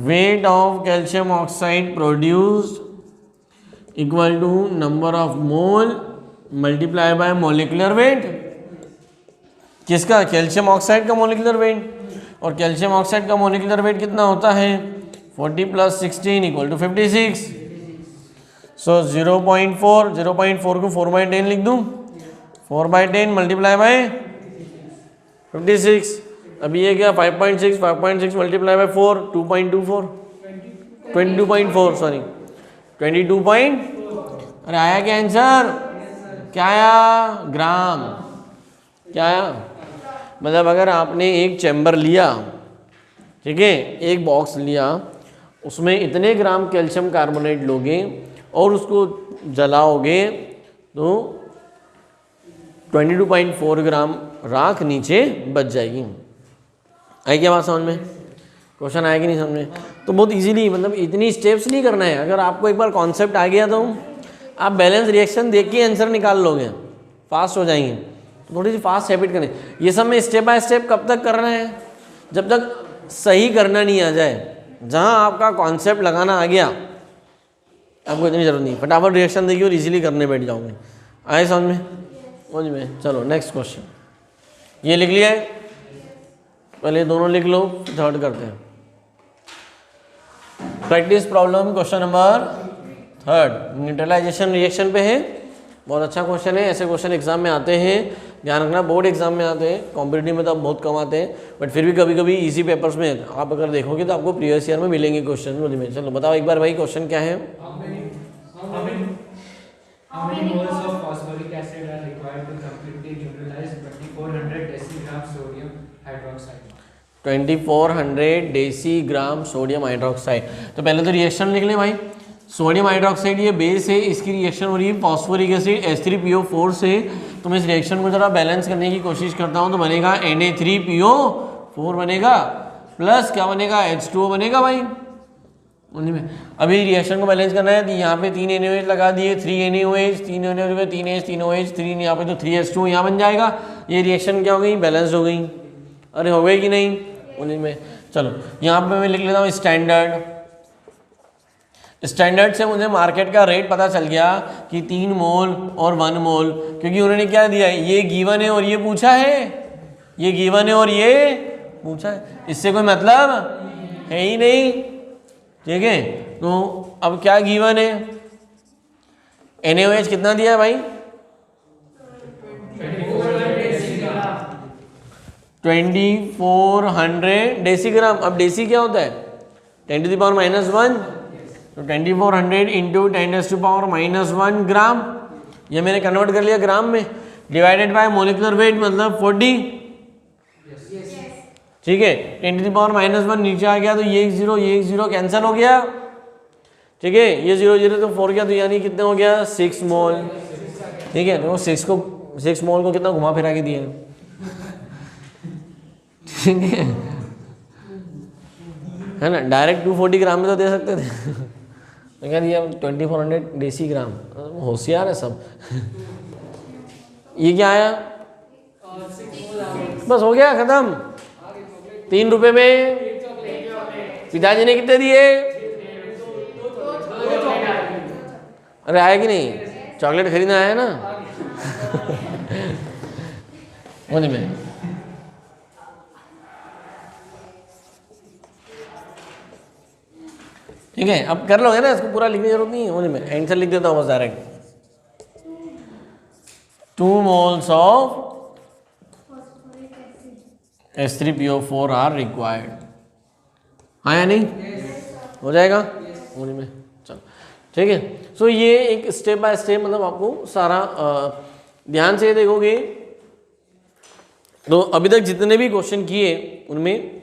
weight of calcium oxide produced equal to number of mole multiply by molecular weight. किसका, कैल्शियम ऑक्साइड का मोलिकुलर वेट, और कैल्शियम ऑक्साइड का मोलिकुलर वेट कितना होता है 40 + 16 इक्वल टू 56। सो 0.4 को 4/10 लिख दूं, 4/10 मल्टीप्लाई बाय 56। अभी ये क्या 5.6 मल्टीप्लाई बाय 4 2.24 22.4 सॉरी 22. अरे आया क्या आंसर, क्या आया, ग्राम। क्या आया, मतलब अगर आपने एक चैम्बर लिया, ठीक है, एक बॉक्स लिया, उसमें इतने ग्राम कैल्शियम कार्बोनेट लोगे और उसको जलाओगे तो 22.4 ग्राम राख नीचे बच जाएगी। आई क्या बात समझ में, क्वेश्चन आया कि नहीं समझ में। तो बहुत इजीली, मतलब इतनी स्टेप्स नहीं करना है। अगर आपको एक बार कॉन्सेप्ट आ गया तो आप बैलेंस रिएक्शन देख के आंसर निकाल लोगे, फास्ट हो जाएंगे। तो थोड़ी सी फास्ट हैबिट करें। ये सब में स्टेप बाय स्टेप कब तक करना है, जब तक सही करना नहीं आ जाए। जहाँ आपका कॉन्सेप्ट लगाना आ गया, आपको इतनी जरूरत नहीं, फटाफट रिएक्शन देखिए और इजीली करने बैठ जाओगे। आए समझ में, समझ में। चलो नेक्स्ट क्वेश्चन, ये लिख लिया है, पहले दोनों लिख लो, थर्ड करते हैं। Practice problem question number 3 neutralisation reaction पे है। बहुत अच्छा क्वेश्चन है, ऐसे क्वेश्चन एग्जाम में आते हैं ध्यान रखना, बोर्ड एग्जाम में आते हैं, कॉम्पिटिटिव में तो अब बहुत कम आते हैं, बट फिर भी कभी कभी इजी पेपर्स में आप अगर देखोगे तो आपको प्रीवियस ईयर में मिलेंगे क्वेश्चन। चलो बताओ एक बार भाई क्वेश्चन क्या है। How many moles of phosphoric acid are required to completely neutralize 2400 decigram sodium hydroxide? 2400 decigram sodium hydroxide. तो पहले तो रिएक्शन लिख लें भाई। सोडियम हाइड्रोक्साइड ये बेस है, इसकी रिएक्शन हो रही है फॉस्फोरिक एसिड H3PO4 से। तो मैं इस रिएक्शन को जरा बैलेंस करने की कोशिश करता हूँ, तो बनेगा Na3PO4 बनेगा, प्लस क्या बनेगा, H2O बनेगा भाई। में अभी रिएक्शन को बैलेंस करना है, तो यहाँ पे 3 NaOH लगा दिए, 3 NaOH, 3 NaOH, 3H, 3 OH, 3 यहाँ पे तो 3H2 यहाँ बन जाएगा। ये रिएक्शन क्या हो गई, बैलेंस हो गई। अरे हो गई कि नहीं उन्हीं में। चलो यहाँ पे मैं लिख लेता हूँ स्टैंडर्ड। स्टैंडर्ड से मुझे मार्केट का रेट पता चल गया कि 3 मोल और 1 मोल, क्योंकि उन्होंने क्या दिया है, ये गिवन है और ये पूछा है, ये गिवन है और ये पूछा है, इससे कोई मतलब है ही नहीं। ठीक है, तो अब क्या गिवन है, NaOH कितना दिया है भाई, 2400 डेसीग्राम। अब डेसी क्या होता है, 10⁻⁻1, तो 2400 इंटू 10⁻⁻1 ग्राम, ये मैंने कन्वर्ट कर लिया ग्राम में, डिवाइडेड बाय मोलिकुलर वेट मतलब 40। ठीक है, 10⁻⁻1 नीचे आ गया, तो ये 1 0 कैंसिल हो गया। ठीक है, ये 0 0 तो 4 गया, तो यानी कितने हो गया, 6 मोल। ठीक है, तो 6 मोल को कितना घुमा फिरा के दिया। ठीक है ना, डायरेक्ट 240 ग्राम में तो दे सकते थे, तो क्या दिया 2400 डेसीग्राम। होशियार है सब। ये क्या आया, बस हो गया खत्म। 3 रुपए में पिताजी ने कितने दिए, अरे आया कि नहीं, चॉकलेट खरीदना आया ना। मुझे में ठीक है, अब कर लोगे ना, इसको पूरा लिखने की जरूरत नहीं है। मुझे में आंसर लिख देता हूँ बस direct. 2 moles of H3PO4 are required. हाँ या नहीं, हो जाएगा मुझे में। चलो ठीक है, सो ये एक स्टेप बाय स्टेप, मतलब आपको सारा ध्यान से देखोगे तो अभी तक जितने भी क्वेश्चन किए उनमें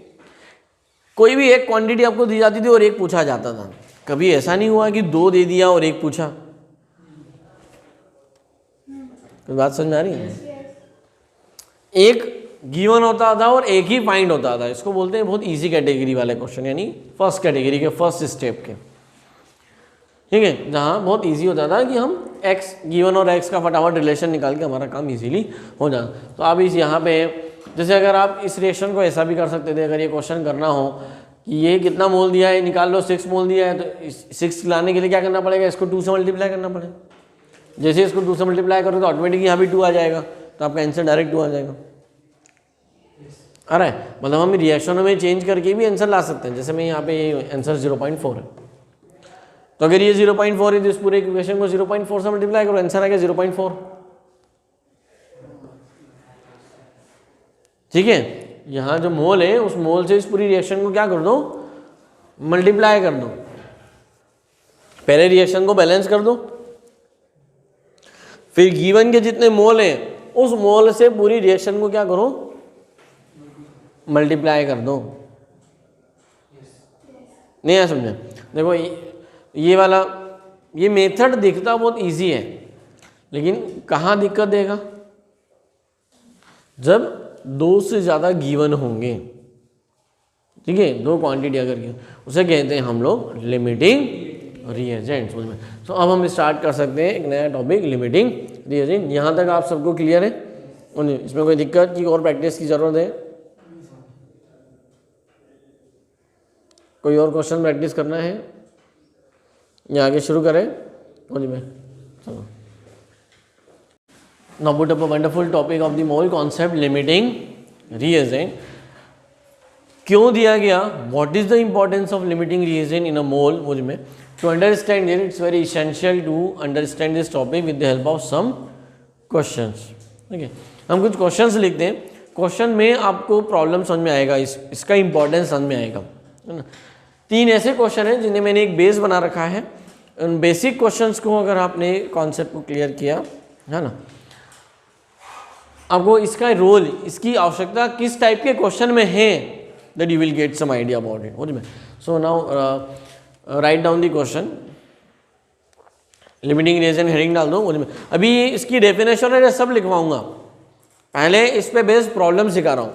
कोई भी एक क्वांटिटी आपको दी जाती थी और एक पूछा जाता था। कभी ऐसा नहीं हुआ कि 2 दे दिया और 1 पूछा। कोई बात समझ में आ रही है, एक गिवन होता था और एक ही फाइंड होता था। इसको बोलते हैं बहुत इजी कैटेगरी वाले क्वेश्चन, यानी फर्स्ट कैटेगरी के, फर्स्ट स्टेप के। ठीक है, जहाँ बहुत इजी होता था कि हम एक्स गिवन और एक्स का फटाफट रिलेशन निकाल के हमारा काम इजीली हो जाता। तो आप इस यहाँ पे जैसे अगर आप इस रिएक्शन को ऐसा भी कर सकते थे, अगर ये क्वेश्चन करना हो कि ये कितना मोल दिया है निकाल लो, 6 मोल दिया है, तो 6 लाने के लिए क्या करना पड़ेगा, इसको 2 से मल्टीप्लाई करना पड़ेगा। जैसे इसको 2 से मल्टीप्लाई करो तो ऑटोमेटिक यहाँ भी 2 आ जाएगा, तो आपका आंसर डायरेक्ट 2 आ जाएगा। अरे मतलब हम रिएक्शनों में चेंज करके भी आंसर ला सकते हैं। जैसे मैं यहाँ पे ये आंसर 0.4 है, तो अगर ये 0.4 है तो इस पूरे इक्वेशन को 0.4 से मल्टीप्लाई करो, आंसर आ गया 0.4। ठीक है, यहाँ जो मोल है उस मोल से इस पूरी रिएक्शन को क्या कर दो, मल्टीप्लाई कर दो। पहले रिएक्शन को बैलेंस कर दो, फिर गिवन के जितने मोल हैं उस मोल से पूरी रिएक्शन को क्या करो, मल्टीप्लाई कर दो। नहीं है समझे, देखो ये वाला ये मेथड दिखता बहुत इजी है, लेकिन कहाँ दिक्कत देगा, जब 2 से ज़्यादा गिवन होंगे। ठीक है, 2 क्वांटिटी अगर गिवन, उसे कहते हैं हम लोग लिमिटिंग रिएजेंट। समझ में, तो अब हम स्टार्ट कर सकते हैं एक नया टॉपिक, लिमिटिंग रिएजेंट। यहाँ तक आप सबको क्लियर है, इसमें कोई दिक्कत की और प्रैक्टिस की ज़रूरत है, कोई और क्वेश्चन प्रैक्टिस करना है या आगे शुरू करें। बोलिए मैं, चलो। Now put up a wonderful topic of the mole concept, limiting reagent. क्यों दिया गया, what is the importance of limiting reagent in a mole? मुझ में to understand it, it's very essential to understand this topic with the help of some questions. ठीक है। हम कुछ questions लिखते हैं, क्वेश्चन में आपको प्रॉब्लम समझ में आएगा, इसका इंपॉर्टेंस समझ में आएगा, है ना। 3 ऐसे क्वेश्चन हैं जिन्हें मैंने एक बेस बना रखा है। उन बेसिक क्वेश्चंस को अगर आपने कॉन्सेप्ट को क्लियर किया, है ना, आपको इसका रोल, इसकी आवश्यकता किस टाइप के क्वेश्चन में है, that you will get some idea about it. समझ में। So now write down the question, limiting reason heading डाल दो। मुझ में अभी इसकी डेफिनेशन है सब लिखवाऊंगा, पहले इस पे बेस्ड प्रॉब्लम सिखा रहा हूँ।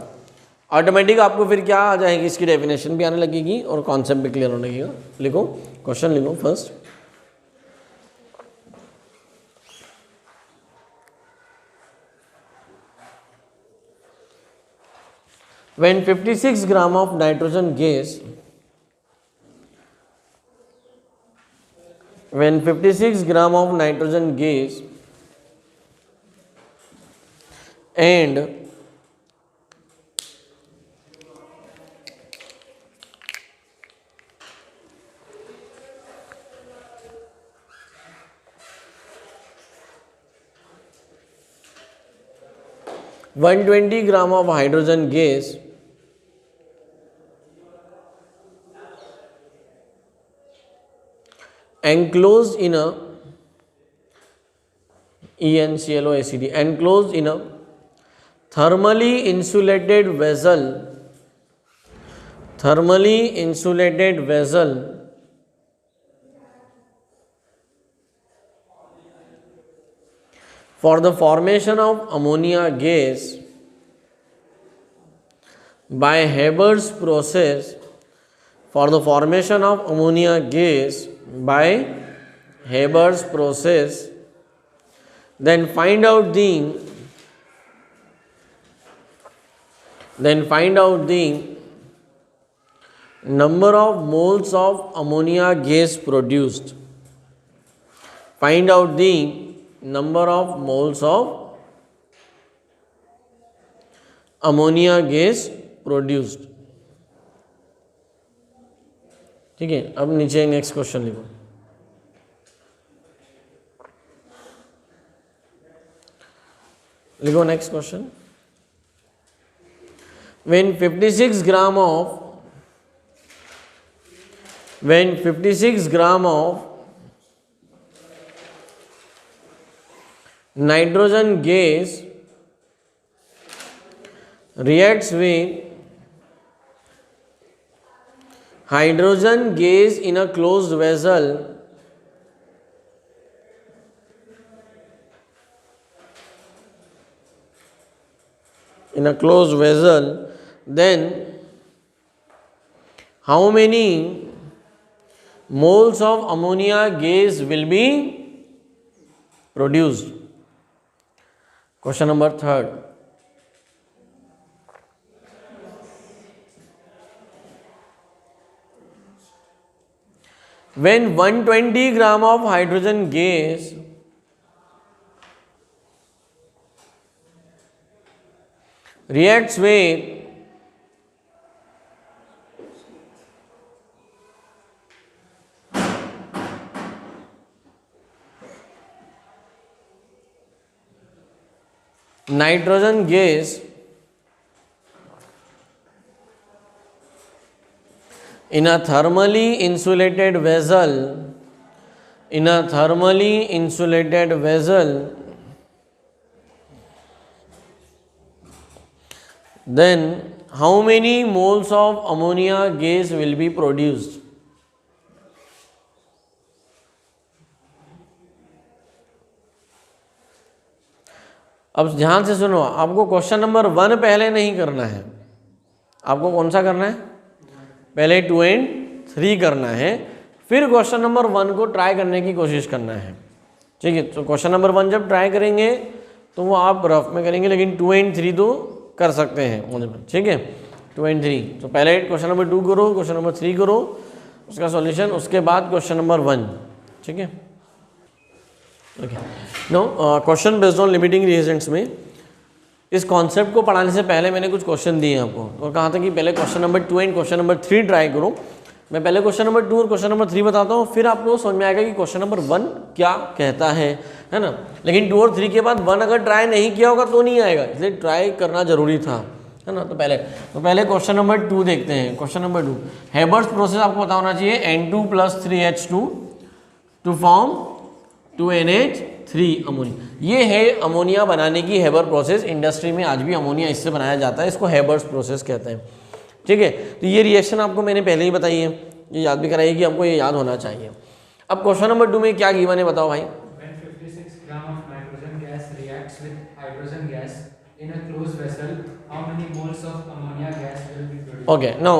ऑटोमेटिक आपको फिर क्या आ जाएगी, इसकी डेफिनेशन भी आने लगेगी और कॉन्सेप्ट भी क्लियर होने लगेगा। लिखो क्वेश्चन, लिखो first. When 56 gram of nitrogen gas, when 56 gram of nitrogen gas and 120 gram of hydrogen gas enclosed in a EnClOACD, enclosed in a thermally insulated vessel, thermally insulated vessel for the formation of ammonia gas by Haber's process, for the formation of ammonia gas by Haber's process, then find out the number of moles of ammonia gas produced. Find out the number of moles of ammonia gas produced. ठीक है। अब नीचे next question लिखो। लिखो next question. When 56 gram of nitrogen gas reacts with hydrogen gas in a closed vessel, then how many moles of ammonia gas will be produced? Question number 3rd. When 120 gram of hydrogen gas reacts with nitrogen gas in a thermally insulated vessel, then how many moles of ammonia gas will be produced? अब ध्यान से सुनो, आपको question number 1 पहले नहीं करना है, आपको कौन सा करना है, पहले 2 and 3 करना है, फिर क्वेश्चन नंबर 1 को ट्राई करने की कोशिश करना है। ठीक है। तो क्वेश्चन नंबर 1 जब ट्राई करेंगे तो वो आप रफ में करेंगे, लेकिन 2 and 3 तो कर सकते हैं। ठीक है। 2 and 3, तो पहले क्वेश्चन नंबर 2 करो, क्वेश्चन नंबर 3 करो, उसका सॉल्यूशन, उसके बाद क्वेश्चन नंबर 1। ठीक है। Okay. No question based on limiting reagents में इस कॉन्सेप्ट को पढ़ाने से पहले मैंने कुछ क्वेश्चन दिए आपको और कहा था कि पहले question number 2 and question number 3 try करो। मैं पहले क्वेश्चन नंबर 2 और क्वेश्चन नंबर 3 बताता हूँ, फिर आपको समझ में आएगा कि क्वेश्चन नंबर 1 क्या कहता है, है ना। लेकिन 2 और 3 के बाद 1 अगर ट्राई नहीं किया होगा तो नहीं आएगा, इसलिए ट्राई करना जरूरी था, है ना। तो पहले क्वेश्चन नंबर 2 देखते हैं। क्वेश्चन नंबर 2, हेबर्स प्रोसेस आपको पता होना चाहिए, N2 + 3H2 to form 2NH3 ammonia. ये है अमोनिया बनाने की हेबर प्रोसेस। इंडस्ट्री में आज भी अमोनिया इससे बनाया जाता है, इसको हेबर्स प्रोसेस कहते हैं, ठीक है। तो ये रिएक्शन आपको मैंने पहले ही बताई है, ये याद भी कराई कि हमको ये याद होना चाहिए। अब क्वेश्चन नंबर 2 में क्या गिवन है बताओ भाई। When 56 gram of nitrogen gas reacts with hydrogen gas in a closed vessel, how many moles of ammonia gas will be produced? Okay now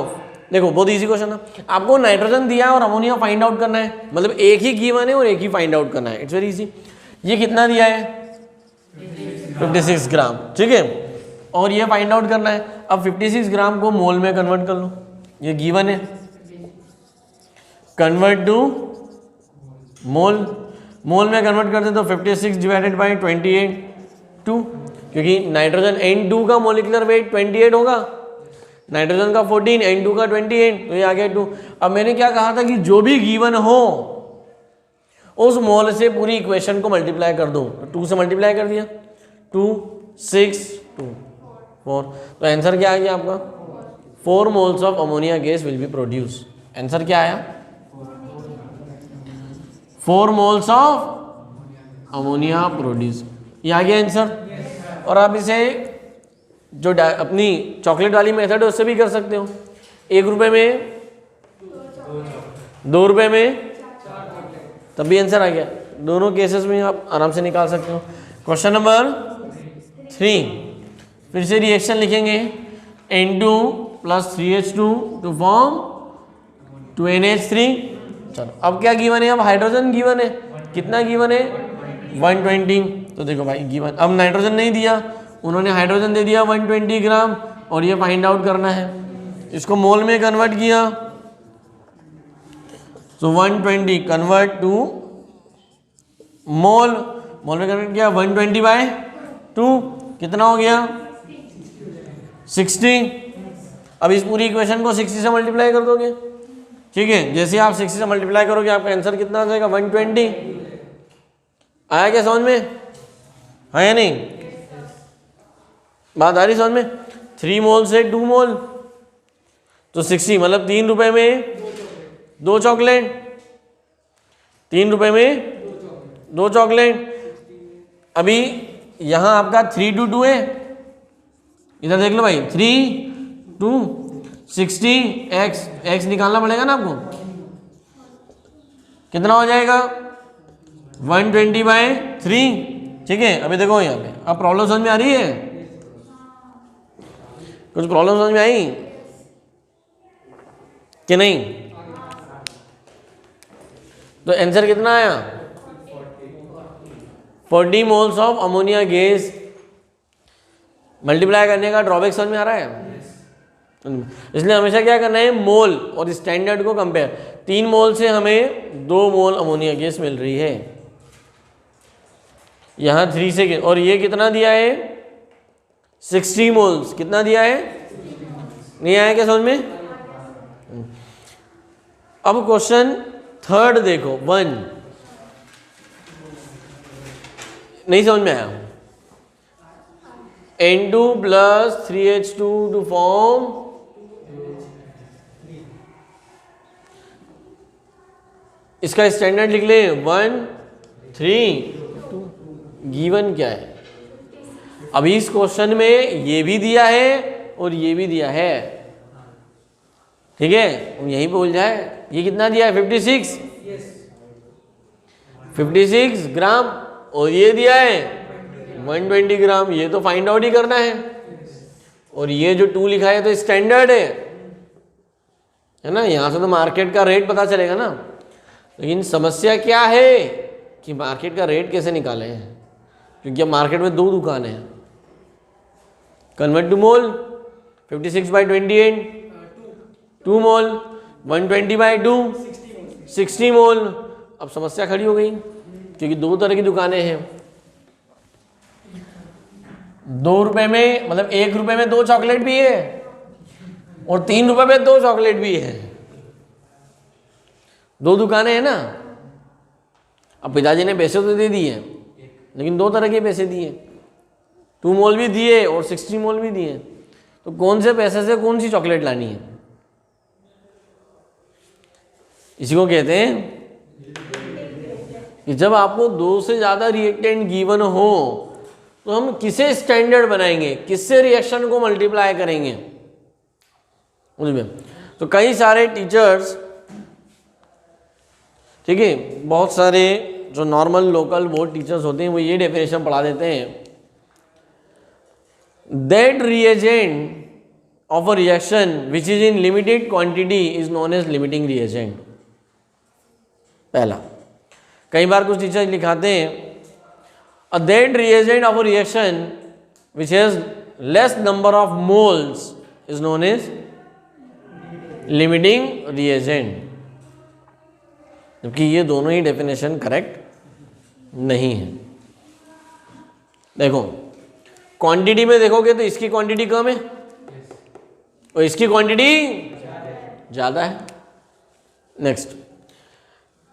देखो बहुत इजी क्वेश्चन है। आपको नाइट्रोजन दिया है और अमोनिया फाइंड आउट करना है, मतलब एक ही गिवन है और एक ही फाइंड आउट करना है। It's very easy. ये कितना दिया है 56 ग्राम, ठीक है, और ये फाइंड आउट करना है। अब 56 ग्राम को मोल में कन्वर्ट कर लो, ये गिवन है, कन्वर्ट टू मोल। मोल में कन्वर्ट करते तो 56 डिवाइडेड बाई 28 2, क्योंकि नाइट्रोजन N2 का मोलिकुलर वेट 28 होगा, नाइट्रोजन का 14, N2 का 28, तो ये आ गया 2। अब मैंने क्या कहा था कि जो भी गिवन हो उस मोल से पूरी इक्वेशन को मल्टीप्लाई कर दो, 2 से मल्टीप्लाई कर दिया, 2 6 2 4, तो आंसर क्या आ गया आपका 4 moles of ammonia gas will be produce. Answer क्या आया 4 मोल्स ऑफ अमोनिया प्रोड्यूस, ये आ गया आंसर। और आप इसे जो अपनी चॉकलेट वाली मेथड है उससे भी कर सकते हो, 1 रुपये में 2 रुपये में, तब भी आंसर आ गया। दोनों केसेस में आप आराम से निकाल सकते हो। क्वेश्चन नंबर 3, फिर से रिएक्शन लिखेंगे, N2 + 3H2 to form 2NH3। चलो अब क्या गिवन है, अब हाइड्रोजन गिवन है, कितना गिवन है 120। तो देखो भाई गिवन, अब नाइट्रोजन नहीं दिया, उन्होंने हाइड्रोजन दे दिया 120 ग्राम, और ये फाइंड आउट करना है। इसको मोल में कन्वर्ट किया, सो 120 कन्वर्ट टू मोल, मोल में कन्वर्ट किया 120/2, कितना हो गया 60। अब इस पूरी इक्वेशन को 60 से मल्टीप्लाई कर दोगे, ठीक है। जैसे आप 60 से मल्टीप्लाई करोगे आपका आंसर कितना आ जाएगा 120। आया क्या समझ में, है या नहीं, बात आ रही समझ में। 3 मोल से 2 मोल तो 60, मतलब 3 रुपए में 2 चॉकलेट, 3 रुपए में 2 चॉकलेट। अभी यहां आपका 3 to 2 है, इधर देख लो भाई 3 2 60 x निकालना पड़ेगा ना आपको, कितना हो जाएगा 120/3, ठीक है। अभी देखो यहाँ पे, अब प्रॉब्लम समझ में आ रही है, कुछ प्रॉब्लम समझ में आई कि नहीं। तो आंसर कितना आया 40 moles of ammonia gas. Multiply करने का ड्रॉबैक समझ में आ रहा है, इसलिए हमेशा क्या करना है मोल और स्टैंडर्ड को कंपेयर। 3 मोल से हमें 2 मोल अमोनिया गैस मिल रही है, यहाँ 3 से, और ये कितना दिया है 60 मोल्स, कितना दिया है, नहीं आया क्या समझ में। अब क्वेश्चन 3 देखो 1, नहीं समझ में आया। N2 + 3H2 टू फॉर्म, इसका स्टैंडर्ड लिख ले 1 3 2, गिवन क्या है। अभी इस क्वेश्चन में ये भी दिया है और ये भी दिया है, ठीक है, यहीं पे भूल जाए। ये कितना दिया है 56 ग्राम, और ये दिया है 120 ग्राम, ये तो फाइंड आउट ही करना है। और ये जो 2 लिखा है तो स्टैंडर्ड है ना, यहां से तो मार्केट का रेट पता चलेगा ना। लेकिन समस्या क्या है कि मार्केट का रेट कैसे निकाले हैं, क्योंकि अब मार्केट में 2 दुकानें हैं। कन्वर्ट टू मोल 56/28 2 मोल, 120/2 60 मोल। अब समस्या खड़ी हो गई, क्योंकि 2 तरह की दुकानें हैं। 2 रुपए में, मतलब 1 रुपए में 2 चॉकलेट भी है और 3 रुपए में 2 चॉकलेट भी है, 2 दुकानें हैं ना। अब पिताजी ने पैसे तो दे दिए, लेकिन दो तरह के पैसे दिए, 2 मोल भी दिए और 60 मोल भी दिए। तो कौन से पैसे से कौन सी चॉकलेट लानी है? इसी को कहते हैं कि जब आपको 2 से ज़्यादा रिएक्टेंट गिवन हो तो हम किसे स्टैंडर्ड बनाएंगे, किससे रिएक्शन को मल्टीप्लाई करेंगे। समझ में? तो कई सारे टीचर्स, ठीक है, बहुत सारे जो नॉर्मल लोकल बोर्ड टीचर्स होते हैं वो ये डेफिनेशन पढ़ा देते हैं, that reagent of a reaction which is in limited quantity is known as limiting reagent. पहला, कई बार कुछ टीचर्स लिखाते हैं a that reagent of a reaction which has less number of moles is known as limiting reagent, जबकि ये दोनों ही definition correct नहीं है। देखो क्वांटिटी में देखोगे तो इसकी क्वांटिटी कम है और इसकी क्वांटिटी ज़्यादा है। नेक्स्ट,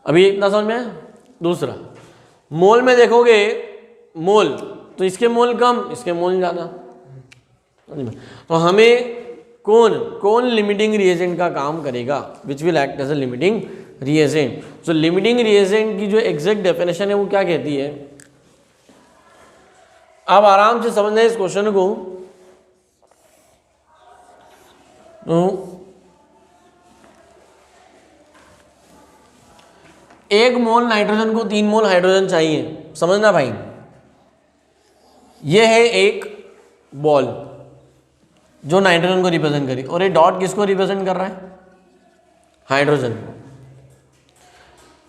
अभी इतना समझ में आया? दूसरा, मोल में देखोगे मोल तो इसके मोल कम, इसके मोल ज़्यादा। तो हमें कौन लिमिटिंग रिएजेंट का काम करेगा, which will act as a limiting reagent. So limiting reagent की जो एग्जैक्ट डेफिनेशन है वो क्या कहती है, आप आराम से समझना है इस क्वेश्चन को। तो 1 मोल नाइट्रोजन को 3 मोल हाइड्रोजन चाहिए, समझना भाई। ये है एक बॉल जो नाइट्रोजन को रिप्रेजेंट करी और ये डॉट किसको रिप्रेजेंट कर रहा है? हाइड्रोजन।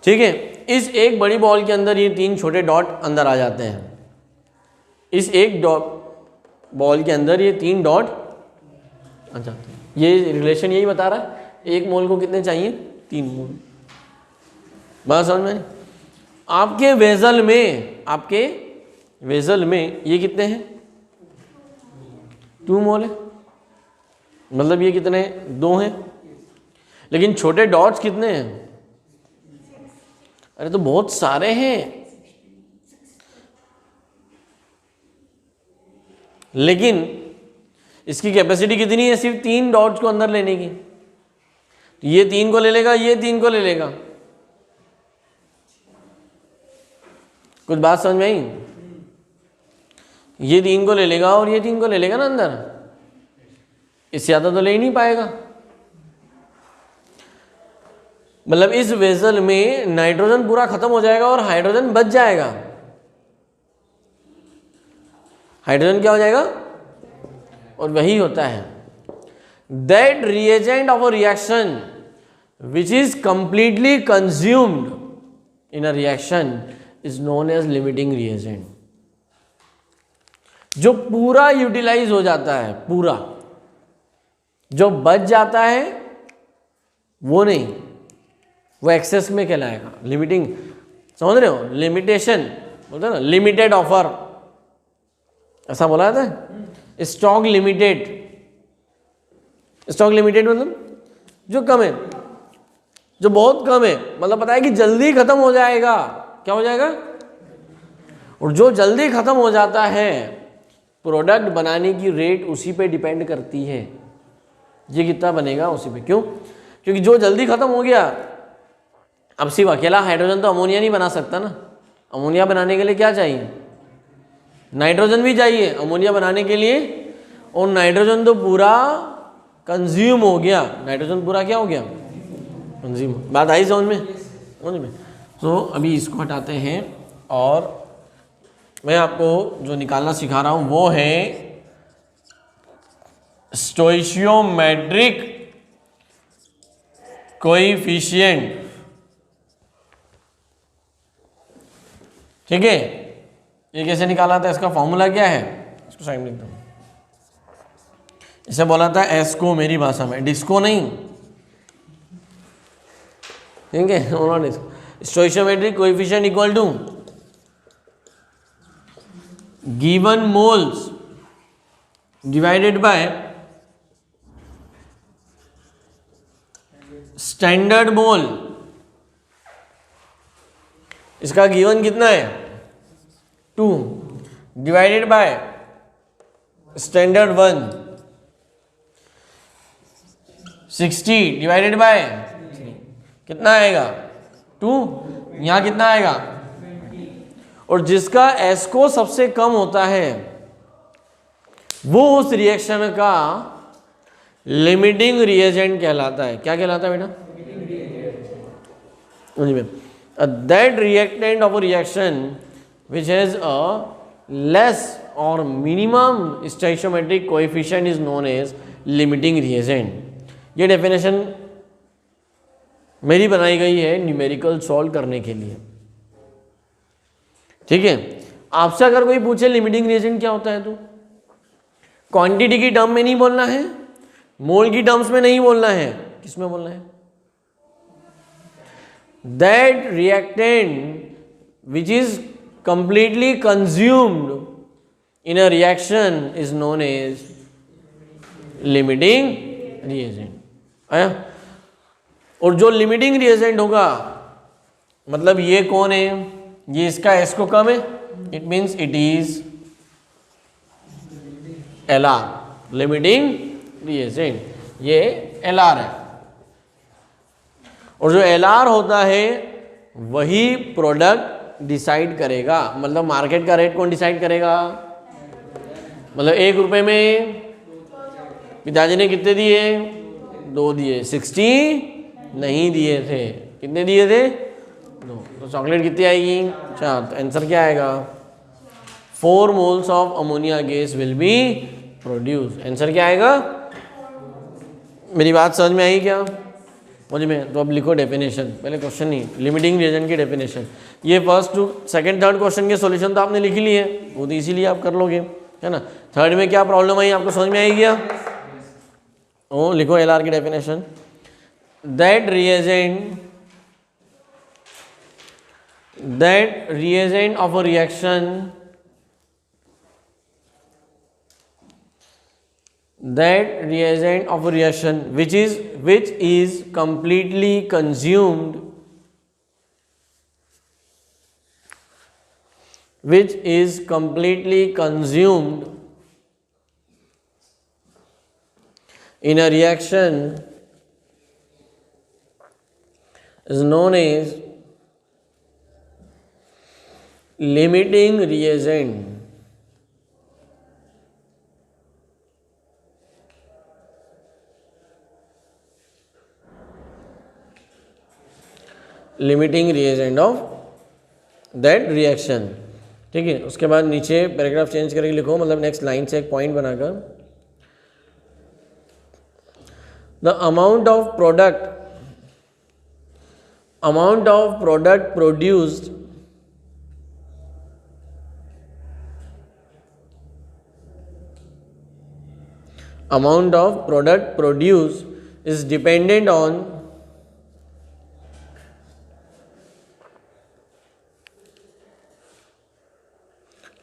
ठीक है, इस एक बड़ी बॉल के अंदर ये 3 छोटे डॉट अंदर आ जाते हैं। इस एक बॉल के अंदर ये 3 डॉट आ जाते हैं। ये रिलेशन यही बता रहा है, 1 मोल को कितने चाहिए? 3 मोल। बात समझ में? आपके वेजल में ये कितने हैं? 2 मोल है, मतलब ये कितने? 2 हैं। लेकिन छोटे डॉट्स कितने हैं? अरे तो बहुत सारे हैं। लेकिन इसकी कैपेसिटी कितनी है? सिर्फ 3 डॉट्स को अंदर लेने की। तो ये 3 को ले लेगा, ये 3 को ले लेगा। कुछ बात समझ में आई? ये 3 को ले लेगा और ये 3 को ले लेगा ना अंदर, इससे ज़्यादा तो ले ही नहीं पाएगा। मतलब इस वेसल में नाइट्रोजन पूरा खत्म हो जाएगा और हाइड्रोजन बच जाएगा। हाइड्रोजन क्या हो जाएगा? और वही होता है that reagent of a reaction which is completely consumed in a reaction is known as limiting reagent. जो पूरा यूटिलाइज हो जाता है, पूरा जो बच जाता है वो नहीं, वो एक्सेस में कहलाएगा लिमिटिंग। समझ रहे हो? लिमिटेशन बोलते हैं ना, लिमिटेड ऑफर, ऐसा बोला जाता है। स्टॉक लिमिटेड, स्टॉक लिमिटेड मतलब जो कम है, जो बहुत कम है, मतलब पता है कि जल्दी खत्म हो जाएगा। क्या हो जाएगा? और जो जल्दी खत्म हो जाता है, प्रोडक्ट बनाने की रेट उसी पे डिपेंड करती है, ये कितना बनेगा उसी पे। क्यों? क्योंकि जो जल्दी खत्म हो गया, अब सिर्फ अकेला हाइड्रोजन तो अमोनिया नहीं बना सकता ना। अमोनिया बनाने के लिए क्या चाहिए? नाइट्रोजन भी चाहिए अमोनिया बनाने के लिए। और नाइट्रोजन तो पूरा कंज्यूम हो गया, नाइट्रोजन पूरा क्या हो गया? कंज्यूम। बात आई समझ में? समझ में? तो अभी इसको हटाते हैं और मैं आपको जो निकालना सिखा रहा हूं वो है स्टोइशियोमेट्रिक कोएफिशिएंट। ठीक है, ये कैसे निकाला था? इसका फॉर्मूला क्या है? इसको साइड में लिख दो। इसे बोला था एस्को मेरी भाषा में, डिस्को नहीं। ठीक है, उन्होंने stoichiometric coefficient equal to given moles divided by standard mole. इसका गिवन कितना है? 2 divided by standard 1 60 divided by कितना आएगा 2, यहाँ कितना आएगा, और जिसका एस्को सबसे कम होता है वो उस रिएक्शन का लिमिटिंग रिएजेंट कहलाता है। क्या कहलाता है बेटा? That reactant of a reaction which has a less or minimum stoichiometric coefficient is known as limiting reagent. ये डेफिनेशन मेरी बनाई गई है न्यूमेरिकल सॉल्व करने के लिए, ठीक है। आपसे अगर कोई पूछे लिमिटिंग रिएजेंट क्या होता है तो क्वांटिटी की टर्म में नहीं बोलना है, मोल की टर्म्स में नहीं बोलना है, किस में बोलना है? That reactant which is completely consumed in a reaction is known as limiting reagent. आया? और जो लिमिटिंग रिएजेंट होगा मतलब ये कौन है, ये इसका एस्को कम है, it means it is LR limiting reagent, ये LR है। और जो LR होता है वही प्रोडक्ट डिसाइड करेगा, मतलब मार्केट का रेट कौन डिसाइड करेगा? मतलब 1 रुपए में पिताजी ने कितने दिए? 2 दिए, 60 नहीं दिए थे, कितने दिए थे? 2, तो चॉकलेट कितनी आएगी? 4। तो आंसर क्या आएगा? 4 moles of ammonia gas will be produce. Answer क्या आएगा? मेरी बात समझ में आई क्या? मुझे में तो अब लिखो डेफिनेशन, पहले क्वेश्चन नहीं, लिमिटिंग रिएजेंट की डेफिनेशन। ये first to second third question के सॉल्यूशन तो आपने लिख ही लिए, वो तो इसीलिए आप कर लोगे, है ना। थर्ड में क्या प्रॉब्लम आई आपको समझ में आई क्या? ओ लिखो LR की definition. That reagent of a reaction which is completely consumed in a reaction is known as limiting reagent। Limiting reagent of that reaction, ठीक है। उसके बाद नीचे पैराग्राफ चेंज करके लिखो, मतलब नेक्स्ट लाइन से एक पॉइंट बनाकर, the amount of product produced is dependent on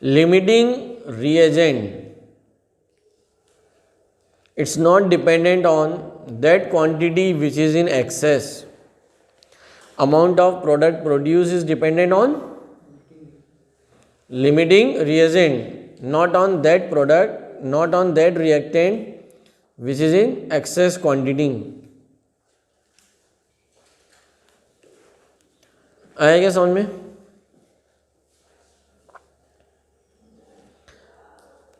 limiting reagent, it's not dependent on that quantity which is in excess। amount of product produced is dependent on limiting reagent, not on that product, not on that reactant which is in excess quantity। आया क्या समझ में?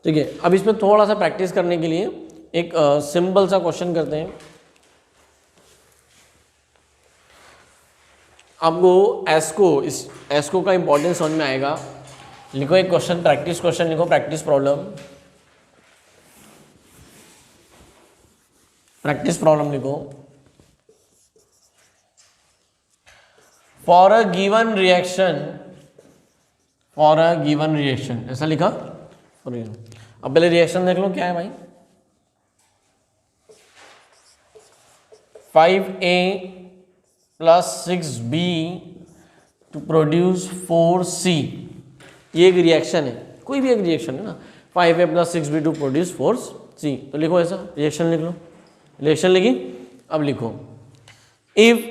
ठीक है। अब इसमें थोड़ा सा प्रैक्टिस करने के लिए एक सिंपल सा क्वेश्चन करते हैं। आपको एस्को का इंपॉर्टेंस समझ में आएगा। लिखो एक क्वेश्चन, प्रैक्टिस क्वेश्चन लिखो, प्रैक्टिस प्रॉब्लम लिखो। फॉर अ गिवन रिएक्शन, ऐसा लिखा। अब पहले रिएक्शन देख लो क्या है भाई। 5A + 6B to produce 4C, ये एक रिएक्शन है, कोई भी एक रिएक्शन है ना। 5A + 6B to produce 4C, तो लिखो ऐसा, रिएक्शन लिख लो। रिएक्शन लिखी। अब लिखो, if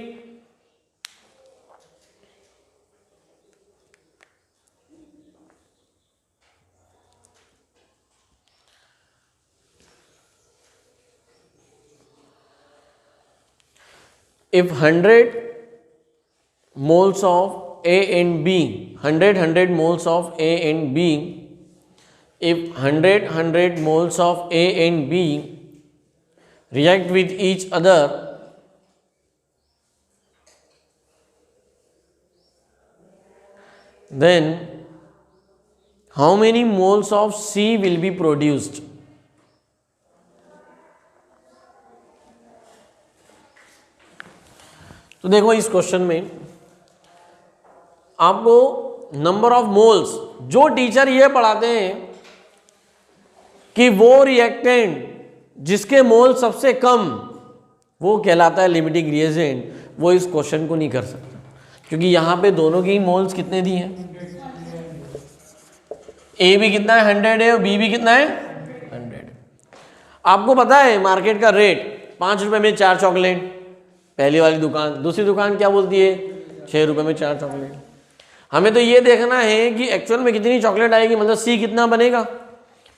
if 100 moles of A and B, 100 moles of A and B, if 100 moles of A and B react with each other, then how many moles of C will be produced? तो देखो इस question में आपको number of moles, जो teacher ये पढ़ाते हैं कि वो रिएक्टेंट जिसके मोल सबसे कम, वो कहलाता है लिमिटिंग रिएजेंट, वो इस क्वेश्चन को नहीं कर सकता, क्योंकि यहां पे दोनों की मोल्स कितने दी हैं, ए भी कितना है 100 है और बी भी कितना है 100। आपको पता है मार्केट का रेट 5 रुपए में 4 चॉकलेट, पहली वाली दुकान, दूसरी दुकान क्या बोलती है 6 रुपए में 4 चॉकलेट। हमें तो ये देखना है कि एक्चुअल में कितनी चॉकलेट आएगी, मतलब सी कितना बनेगा,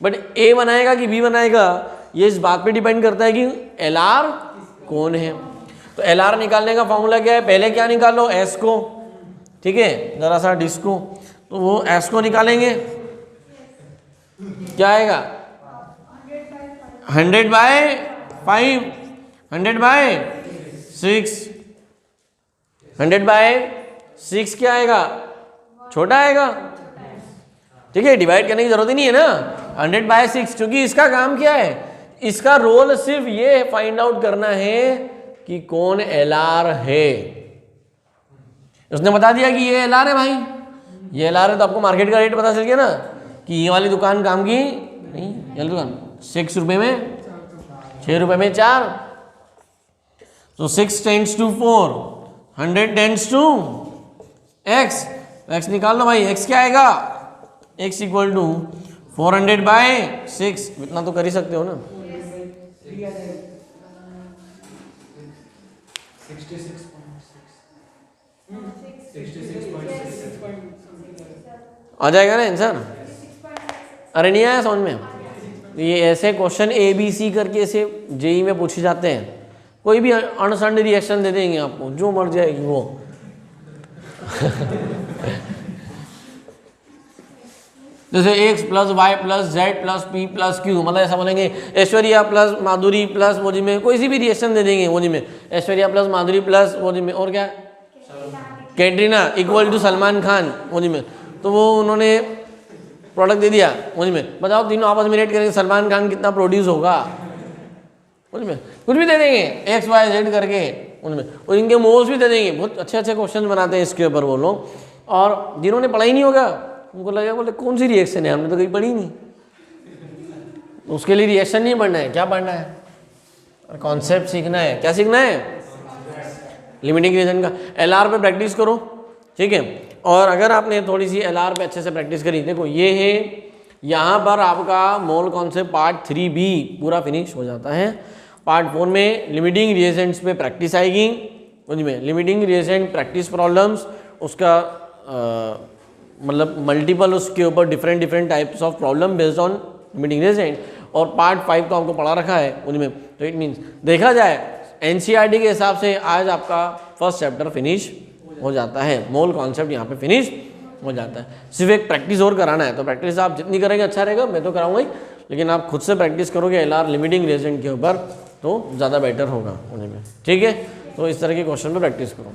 बट ए बनाएगा कि बी बनाएगा ये इस बात पे डिपेंड करता है कि एल आर कौन है। तो एल आर निकालने का फॉर्मूला क्या है, पहले क्या निकालो एस को, ठीक है, जरा सा डिस्को, तो वो एस को निकालेंगे, क्या आएगा 100/5, 100/6, 100/6 क्या आएगा, छोटा आएगा, ठीक है, डिवाइड करने की जरूरत ही नहीं है ना, 100/6, क्योंकि इसका काम क्या है, इसका रोल सिर्फ ये फाइंड आउट करना है कि कौन एल आर है। उसने बता दिया कि ये एल आर है भाई, ये एल आर है, तो आपको मार्केट का रेट पता चल गया ना कि ये वाली दुकान काम की नहीं, ये वाली दुकान 6 रुपए में 6 रुपए में 4, तो 6 tends to 4, 100 tends to x, x निकाल लो भाई, x क्या आएगा, x इक्वल टू 400/6, इतना तो कर ही सकते हो ना, 66.6 आ जाएगा ना आंसर। अरे नहीं आया समझ में, ये ऐसे क्वेश्चन ए बी सी करके ऐसे जेई में पूछे जाते हैं, कोई भी अनसंड रिएक्शन दे देंगे आपको, जो मर जाएगी वो जैसे x + y + z + p + q, मतलब ऐसा बोलेंगे ऐश्वर्या प्लस माधुरी प्लस वो जी में कोई सी भी रिएक्शन दे देंगे, वो जी में ऐश्वर्या प्लस माधुरी प्लस वो जी में और क्या कैटरीना इक्वल टू सलमान खान, वो जी में, तो वो उन्होंने प्रोडक्ट दे दिया, वो जी में बताओ तीनों आपस में रेट करेंगे सलमान खान कितना प्रोड्यूस होगा, वो जी में कुछ भी दे देंगे x y z करके उनमें, और इनके मोल्स भी दे देंगे। बहुत अच्छे अच्छे क्वेश्चन बनाते हैं इसके ऊपर वो लोग, और जिन्होंने पढ़ा ही नहीं होगा उनको लगेगा बोले कौन सी रिएक्शन है, हमने तो कहीं पढ़ी नहीं, उसके लिए रिएक्शन नहीं पढ़ना है, क्या पढ़ना है, कॉन्सेप्ट सीखना है। क्या सीखना है, लिमिटिंग रिएजेंट का एलआर पे प्रैक्टिस करो, ठीक है। और अगर आपने थोड़ी सी एलआर पे अच्छे से प्रैक्टिस करी, देखो ये है, यहाँ पर आपका मोल कॉन्सेप्ट पार्ट 3B पूरा फिनिश हो जाता है। पार्ट 4 में लिमिटिंग रिएजेंट्स पे प्रैक्टिस आएगी, में लिमिटिंग रिएजेंट प्रैक्टिस प्रॉब्लम्स, उसका मतलब मल्टीपल उसके ऊपर different types of problem based on limiting reagent, और पार्ट 5 तो आपको पढ़ा रखा है उनमें। तो इट मीन्स देखा जाए एनसीईआरटी के हिसाब से आज आपका फर्स्ट चैप्टर फिनिश हो जाता है, मोल कॉन्सेप्ट यहाँ पे फिनिश हो जाता है। सिर्फ एक प्रैक्टिस और कराना है, तो प्रैक्टिस आप जितनी करेंगे अच्छा रहेगा, मैं तो कराऊंगा ही, लेकिन आप खुद से प्रैक्टिस करोगे एलआर लिमिटिंग रिएजेंट के ऊपर तो ज़्यादा बेटर होगा उन्हीं में, ठीक है। तो इस तरह के क्वेश्चन पे प्रैक्टिस करो।